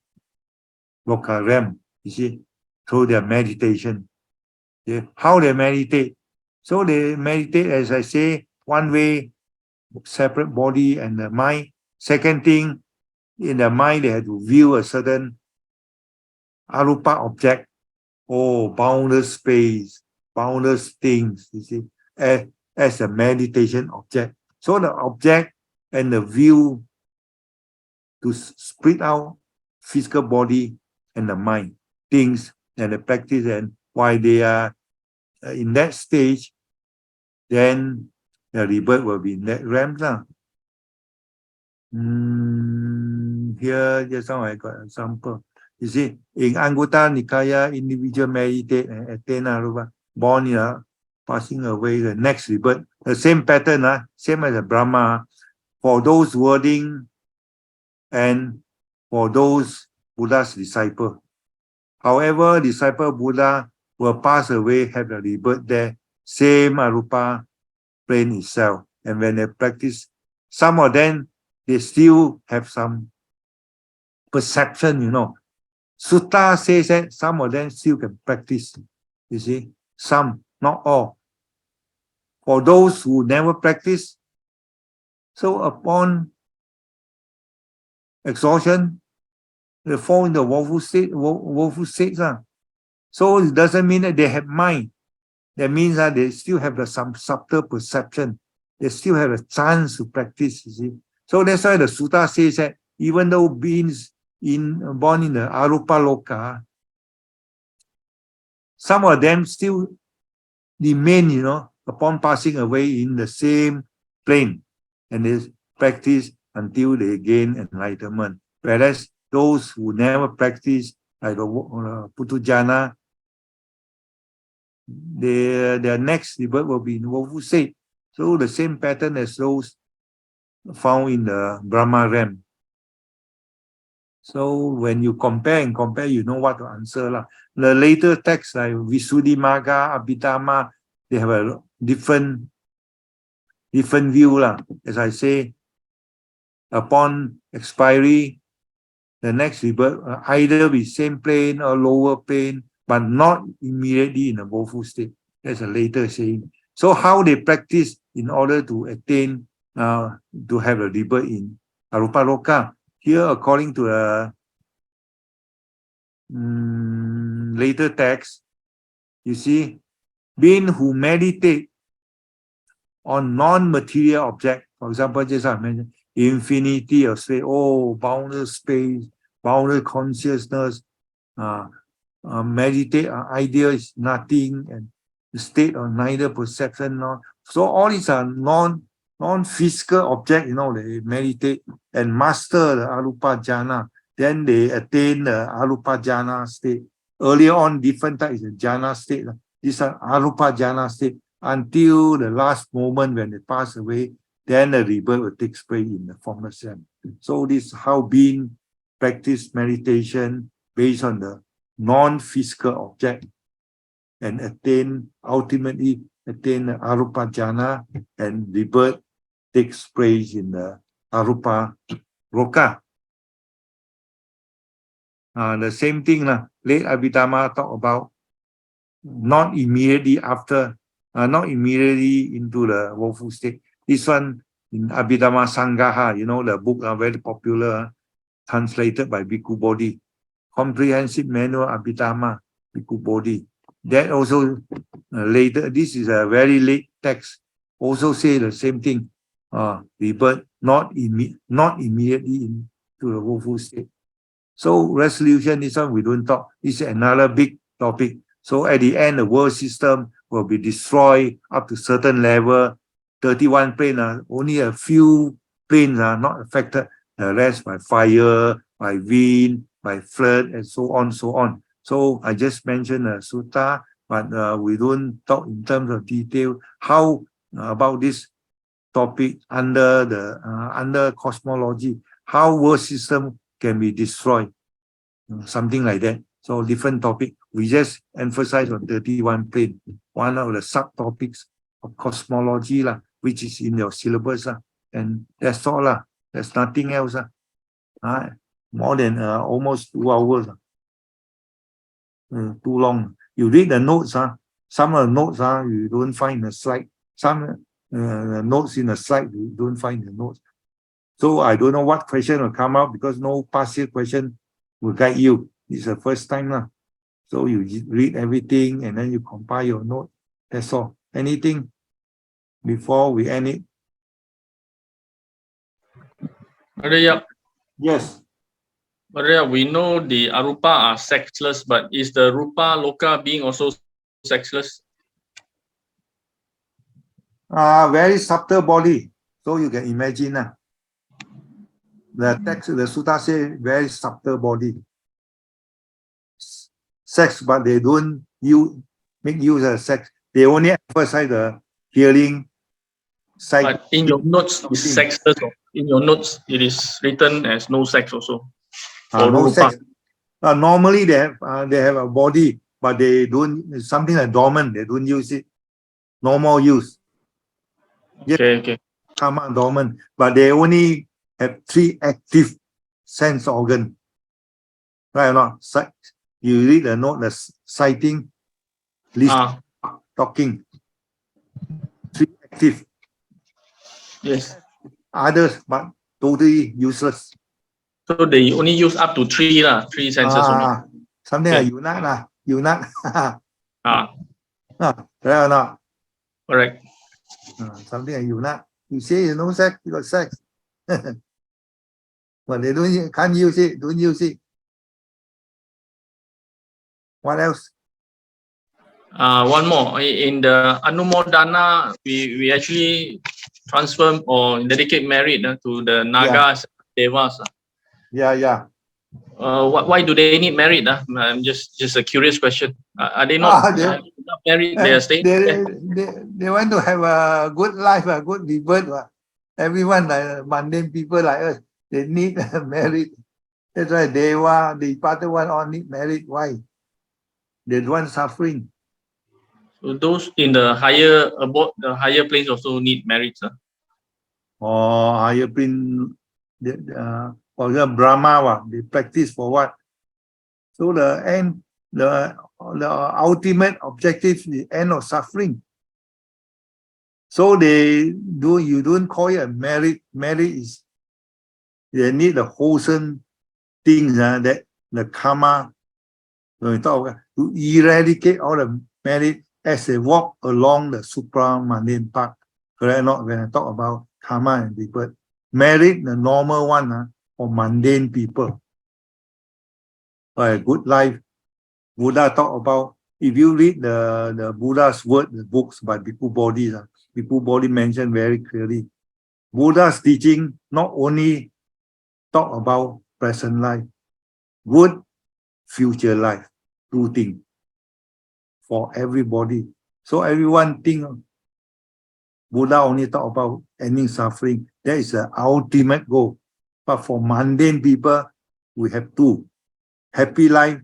Loka realm, you see, through their meditation. How they meditate? So they meditate, as I say, one way, separate body and the mind. Second thing, in the mind, they have to view a certain Arupa object, boundless space, boundless things, you see, as a meditation object. So the object and the view to split out physical body and the mind, things and the practice, and while they are in that stage, then the rebirth will be in that realm. Here, just now I got an example. You see, in Anggutta Nikaya, individual meditate and attain Arupa, born, passing away, the next rebirth. The same pattern, same as a Brahma, for those wording and for those Buddha's disciple. However, disciple Buddha will pass away, have the rebirth there, same Arupa plane itself. And when they practice, some of them, they still have some perception, Sutta says that some of them still can practice, you see, some, not all. For those who never practice, so upon exhaustion, they fall in the woeful states. So it doesn't mean that they have mind. That means that they still have some subtle perception. They still have a chance to practice, you see. So that's why the sutta says that even though beings born in the Arupa Loka, some of them still remain, upon passing away in the same plane, and they practice until they gain enlightenment. Whereas those who never practice, like the Putujana, their next rebirth will be in woeful state. So the same pattern as those found in the Brahma realm. So when you compare, you know what to answer lah. The later texts like Visuddhimagga, Abhidhamma, they have a different view lah. As I say, upon expiry, the next rebirth either be same plane or lower plane, but not immediately in a woeful state. That's a later saying. So how they practice in order to attain to have a rebirth in Arupa Loka? Here, according to a later text, you see, being who meditate on non-material object, for example, just I mentioned infinity of space, boundless space, boundless consciousness, meditate idea is nothing, and the state of neither perception nor. So all these are non-physical object, they meditate and master the Arupa Jhana. Then they attain the Arupa Jhana state. Earlier on, different types of Jhana state. These are Arupa Jhana state until the last moment when they pass away. Then the rebirth will take place in the formless realm. So this is how being practice meditation based on the non-physical object and ultimately attain the Arupa Jhana, and rebirth takes place in the Arupa Loka. The same thing, late Abhidhamma talk about not immediately into the woeful state. This one in Abhidhamma Sangaha, the book are very popular, translated by Bhikkhu Bodhi. Comprehensive Manual Abhidhamma, Bhikkhu Bodhi. That also later, this is a very late text, also say the same thing. Rebirth not immediately into the woeful state. So resolution, this one we don't talk. This is another big topic. So at the end, the world system will be destroyed up to certain level. 31 planes, only a few planes are not affected. The rest by fire, by wind, by flood, and so on, so on. So I just mentioned a sutta, but we don't talk in terms of detail how about this topic under cosmology, how world system can be destroyed, something like that. So different topic. We just emphasize on 31 plane, one of the subtopics of cosmology which is in your syllabus and that's all There's nothing else more than almost 2 hours. Too long. You read the notes some of the notes you don't find the slide. Some notes in the slide you don't find the notes. So I don't know what question will come out because no past year question will guide you. It's the first time So you read everything and then you compile your note. That's all. Anything before we end it? Brother Yap, Yes. Brother Yap, we know the Arupa are sexless, but is the Rupa Loka being also sexless? Very subtle body. So you can imagine the text, the sutta say very subtle body. Sex, but they don't make use of sex. They only emphasize the hearing side. But in your notes, it's sexless. In your notes, it is written as no sex also. No sex. Normally they have a body, but they don't, something like dormant. They don't use it. Normal use. Okay. Karma dormant, but they only have 3 active sense organ. Right or not? You read the note, the sighting, listening, talking. 3 active. Yes. Others, but totally useless. So they only use up to 3 senses only. Something like Yunat eunuch. Ah, Right or not? correct. Something like eunuch. You say you no sex, you got sex. But they can't use it, don't use it. What else? One more. In the Anumodana, we actually transfer or dedicate merit to the Nagas, Devas. Yeah. Why do they need merit? I'm just a curious question. Are they not not married? They are staying there. They want to have a good life, a good rebirth. Everyone, like mundane people like us, they need merit. That's why Deva, the departed one, all need merit. Why? They don't want suffering. So those in the higher above the higher planes also need merit. Or higher plane, for example, Brahma, they practice for what? So the end, the ultimate objective is the end of suffering. So you don't call it a merit. Merit is they need the wholesome things that the karma. When we talk about, to eradicate all the merit as they walk along the supra-mundane path. Correct or not? When I talk about karma and people, merit the normal one for mundane people. For a good life, Buddha talk about. If you read the Buddha's word, the books by Bhikkhu Bodhi, Bhikkhu Bodhi mentioned very clearly. Buddha's teaching not only talk about present life, good future life, two things for everybody. So everyone think Buddha only talk about ending suffering. That is the ultimate goal. But for mundane people, we have two: happy life,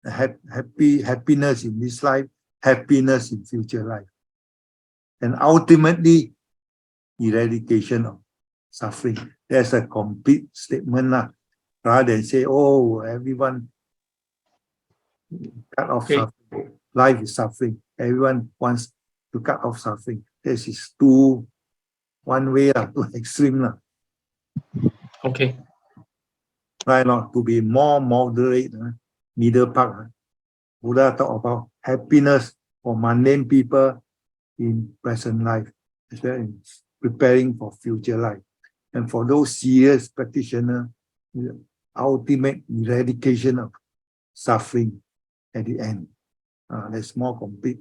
happiness in this life, happiness in future life, and ultimately eradication of suffering. That's a complete statement rather than say, oh, everyone cut off suffering. Life is suffering. Everyone wants to cut off suffering. This is one way, too extreme. Okay. Right now, to be more moderate, middle part. Buddha talk about happiness for mundane people in present life, as well as preparing for future life. And for those serious practitioners, the ultimate eradication of suffering at the end. That's more complete.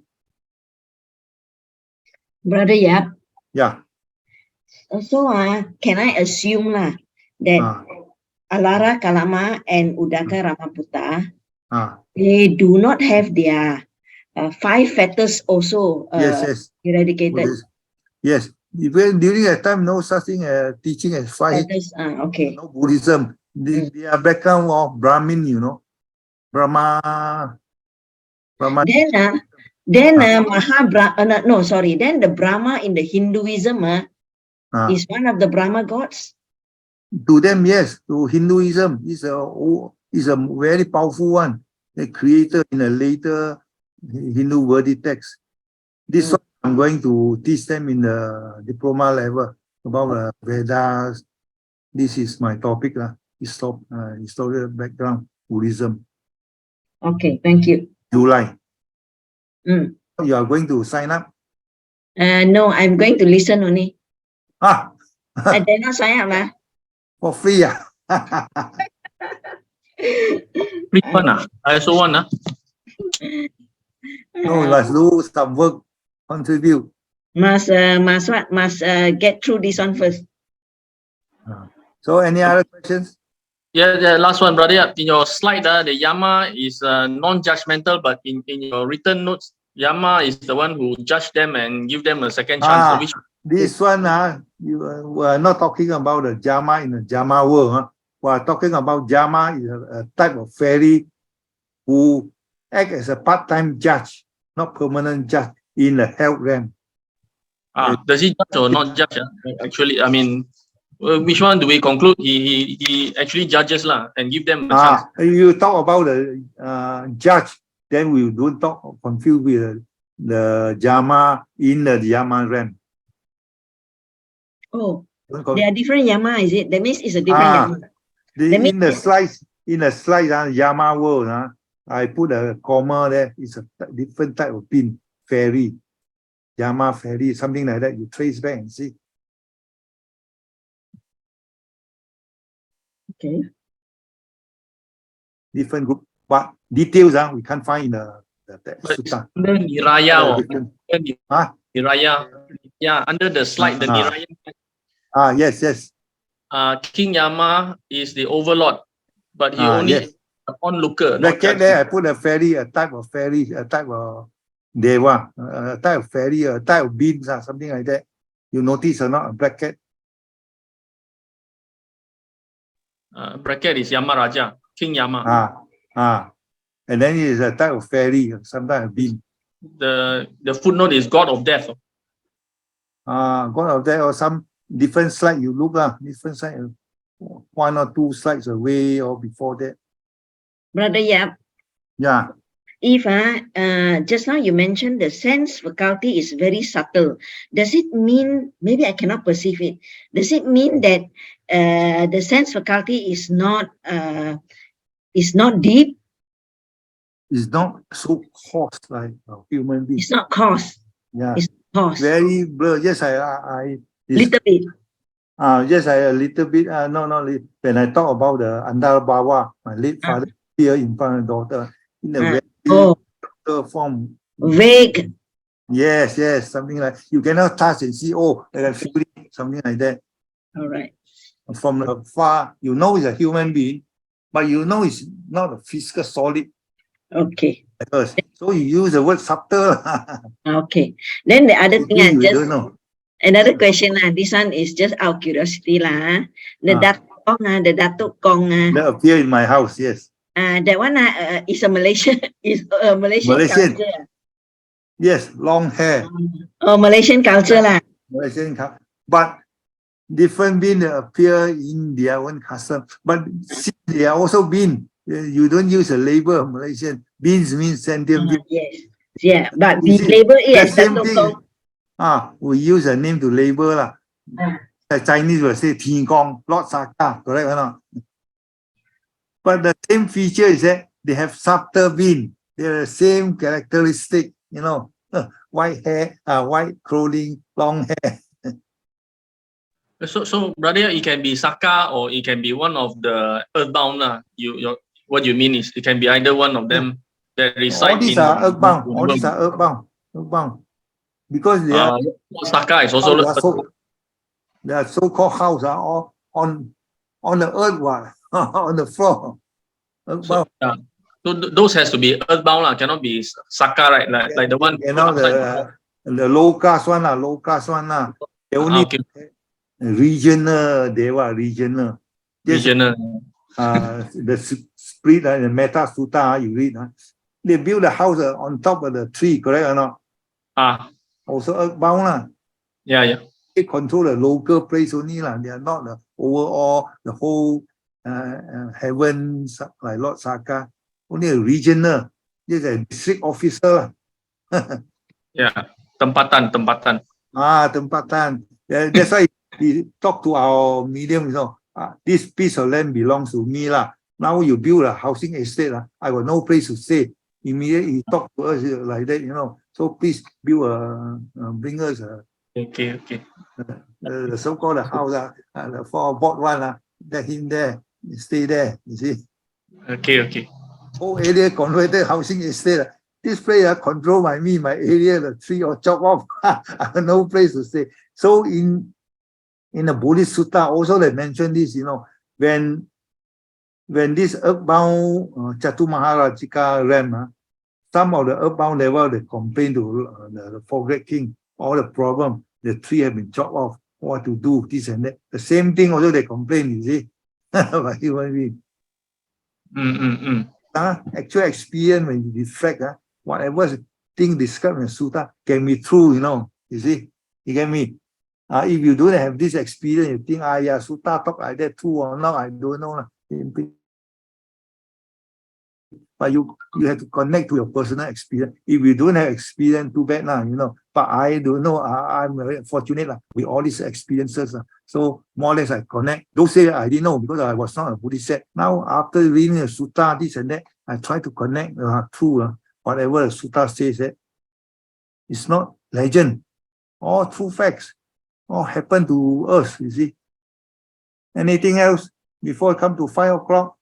Brother Yap. Yeah. So can I assume that Alara Kalama and Udaka Ramaputta, they do not have their 5 fetters also eradicated? Yes. Even during that time, no such thing as teaching as 5 fetters. Okay. No Buddhism. Their background of Brahmin, Brahma. Then then the Brahma in the Hinduism is one of the Brahma gods. To them, yes. To Hinduism, is a very powerful one. They created in a later Hindu Vedic text. This one I'm going to teach them in the diploma level about Vedas. This is my topic, historical background, Buddhism. Okay, thank you. July. You are going to sign up? No, I'm going to listen only. I did not sign up. For free, Free one, I also want. No, we must do some work, contribute. Must get through this one first. So, any other questions? Yeah, the last one, brother. In your slide, the Yama is non-judgmental, but in your written notes, Yama is the one who judge them and give them a second chance. This one, you are not talking about the Jama in the Jama world. We are talking about Jama is a type of fairy who act as a part-time judge, not permanent judge in the health realm. Does he judge or not judge? Actually, I mean, which one do we conclude? He actually judges and give them a chance. You talk about the judge, then we don't talk confused with the Jama in the Yama realm. Oh, there are different Yama, is it? That means it's a different Yama. In the slides, Yama world, I put a comma there. It's a different type of bin. Ferry, Yama ferry, something like that. You trace back and see. Okay. Different group, but details we can't find in the But it's sutta. under Niraya or Different. under Huh? Niraya. Yeah, under the slide, the Ah. Niraya. Yes, yes. King Yama is the overlord, but he only Yes. an onlooker. Not Bracket there, I put a ferry, a type of ferry, a type of deva, a type of ferry, a type of beans, something like that. You notice or not? A bracket. bracket is Yama Raja, King Yama. And then it is a type of ferry, sometimes a bean. The footnote is God of Death. God of that, or some different slide you look, different slide, 1 or 2 slides away or before that. Brother Yap, Yeah. if just now you mentioned the sense faculty is very subtle, does it mean, maybe I cannot perceive it, does it mean that the sense faculty is not deep? It's not so coarse like a human being. It's not coarse. Yeah. It's coarse. Very blur. Yes, I Little bit. yes, I a little bit. No, when I talk about the Ananda Bawa, my late father here in front of daughter, in a very form. Vague. Yes, something like you cannot touch and see. Oh, I can feel it, something like that. All right. From the far, you know it's a human being, but you know it's not a physical solid. Okay. So you use the word subtle. Okay. Then the other thing I you just don't know. another question this one is just out of curiosity The Datuk Kong That appear in my house, yes. that one is a Malaysian Malaysian culture. Yes, long hair. Oh, Malaysian culture lah. Malaysian culture. But different bean appear in their own custom. But they are also bean. You don't use a label of Malaysian. Beans means sentient bean. Yes. Yeah, but we label it as Datuk Kong. We use a name to label lah. The Chinese will say Ting Kong, Lord Saka, correct or not? But the same feature is that they have subtle bean. They're the same characteristic, white hair, white clothing, long hair. So brother, it can be Saka or it can be one of the earthbound. What you mean is it can be either one of them that reside All these are earthbound. All these are earthbound. Because they are Saka is also they are so-called house are all on the earth on the floor. So those has to be earthbound cannot be Saka, right? Like the one the low caste one they only regional, they were regional. The split the Metta Sutta you read, they build a house on top of the tree, correct or not? Also earthbound Yeah. They control the local place only They are not the overall the whole heavens like Lord Saka. Only a regional. This is a district officer. Yeah, tempatan. Tempatan. That's why he talk to our medium. This piece of land belongs to me Now you build a housing estate I got no place to stay. Immediately he talk to us like that. So please build bring us Okay. the so-called house the bought one let him there stay there. You see. Okay. Whole area converted housing estate. This place controlled by me, my area, the tree or chop off. I have no place to stay. So in the Buddhist Sutta also they mention this, when this earthbound Chatumaharajika realm, some of the earthbound level they complain to the forget king, all the problem, the tree have been chopped off, what to do, this and that. The same thing also they complain, you see, by human being. Actual experience when you reflect, whatever thing described in the Sutta can be true, you see, you get me? If you don't have this experience, you think, Sutta talk like that, true or not, I don't know. But you have to connect to your personal experience. If you don't have experience, too bad lah, you know. But I don't know. I'm very fortunate lah with all these experiences. So more or less I connect. Don't say I didn't know because I was not a Buddhist. Now after reading the sutta, this and that, I try to connect through whatever the sutta says. That it's not legend, all true facts, all happen to us. You see. Anything else before I come to 5 o'clock?